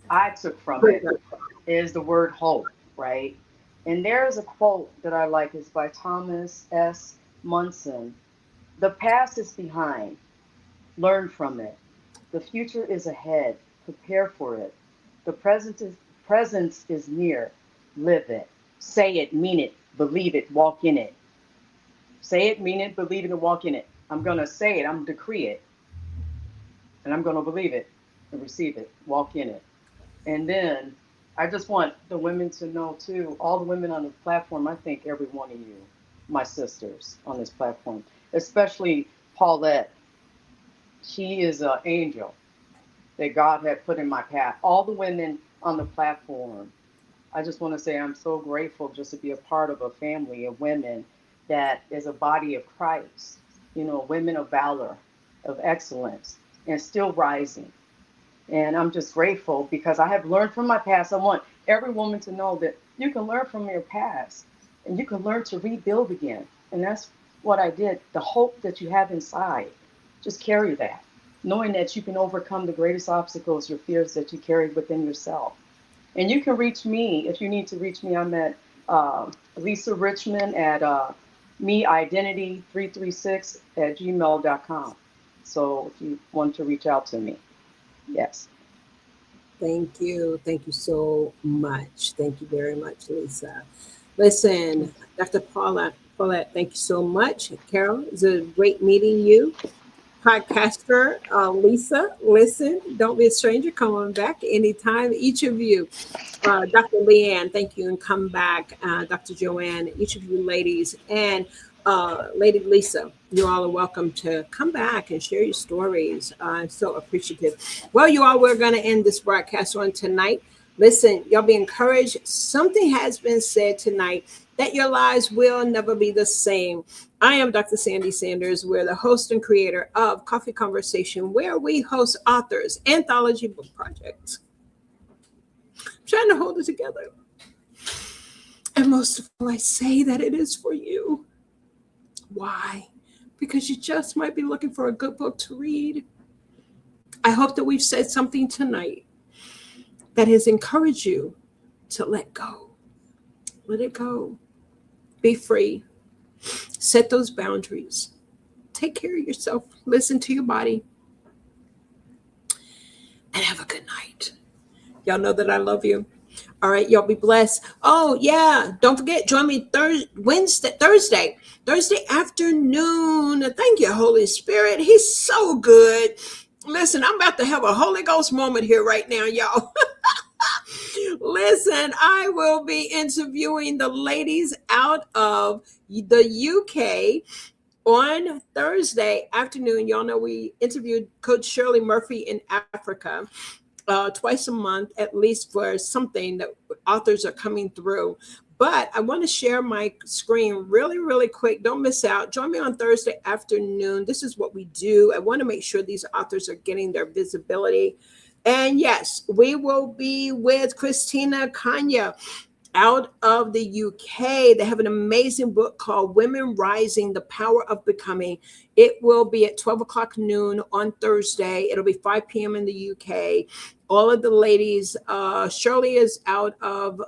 I took from it is the word hope, right? And there's a quote that I like. It's by Thomas S. Munson. The past is behind. Learn from it. The future is ahead. Prepare for it. The presence is near. Live it. Say it, mean it, believe it, walk in it. Say it, mean it, believe it, and walk in it. I'm going to say it. I'm going to decree it. And I'm going to believe it and receive it, walk in it. And then I just want the women to know too, all the women on the platform, I thank every one of you, my sisters on this platform, especially Paulette. She is an angel that God had put in my path. All the women on the platform, I just want to say I'm so grateful just to be a part of a family of women that is a body of Christ, you know, women of valor, of excellence, and still rising. And I'm just grateful because I have learned from my past. I want every woman to know that you can learn from your past and you can learn to rebuild again. And that's what I did. The hope that you have inside, just carry that, knowing that you can overcome the greatest obstacles, your fears that you carry within yourself. And you can reach me if you need to reach me. I'm at Lisa Richmond at meidentity336@gmail.com. So if you want to reach out to me. Yes. Thank you. Thank you so much. Thank you very much, Lisa. Listen, Dr. Paulette, thank you so much. Carol, it's a great meeting you. Podcaster, Lisa, listen, don't be a stranger. Come on back anytime. Each of you, Dr. Leanne, thank you, and come back. Dr. Joanne, each of you ladies, and Lady Lisa, you all are welcome to come back and share your stories. I'm so appreciative. Well, you all, we're going to end this broadcast on tonight. Listen, y'all be encouraged. Something has been said tonight that your lives will never be the same. I am Dr. Sandy Sanders. We're the host and creator of Coffee Conversation, where we host authors, anthology book projects. I'm trying to hold it together. And most of all, I say that it is for you. Why? Because you just might be looking for a good book to read. I hope that we've said something tonight that has encouraged you to let go. Let it go. Be free. Set those boundaries. Take care of yourself. Listen to your body. And have a good night. Y'all know that I love you. All right, y'all be blessed. Oh yeah, don't forget, join me Thursday afternoon. Thank you, Holy Spirit. He's so good. Listen, I'm about to have a Holy Ghost moment here right now, y'all. Listen, I will be interviewing the ladies out of the UK on Thursday afternoon. Y'all know we interviewed Coach Shirley Murphy in Africa twice a month, at least, for something that authors are coming through. But I want to share my screen really, really quick. Don't miss out. Join me on Thursday afternoon. This is what we do. I want to make sure these authors are getting their visibility. And yes, we will be with Christina Kanya out of the UK. They have an amazing book called Women Rising, The Power of Becoming. It will be at 12 o'clock noon on Thursday. It'll be 5 p.m. in the UK. All of the ladies, Shirley is out of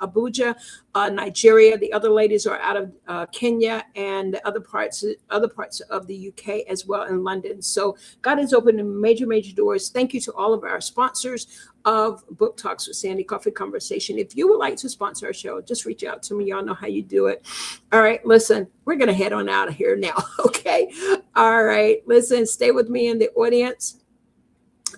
Abuja, Nigeria. The other ladies are out of Kenya and other parts of the UK as well, in London. So God has opened major doors. Thank you to all of our sponsors of Book Talks with Sandy, Coffee Conversation. If you would like to sponsor our show, just reach out to me. Y'all know how you do it. All right, listen, we're going to head on out of here now, okay? All right, listen, stay with me in the audience.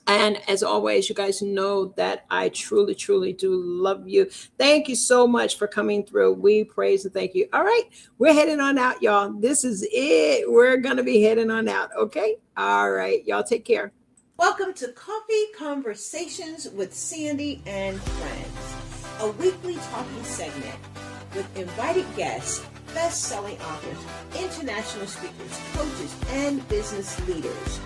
And as always, you guys know that I truly do love you. Thank you so much for coming through. We praise and thank you. All right, we're heading on out, y'all. This is it. We're going to be heading on out, okay? All right, y'all take care. Welcome to Coffee Conversations with Sandy and Friends, a weekly talking segment with invited guests, best-selling authors, international speakers, coaches, and business leaders.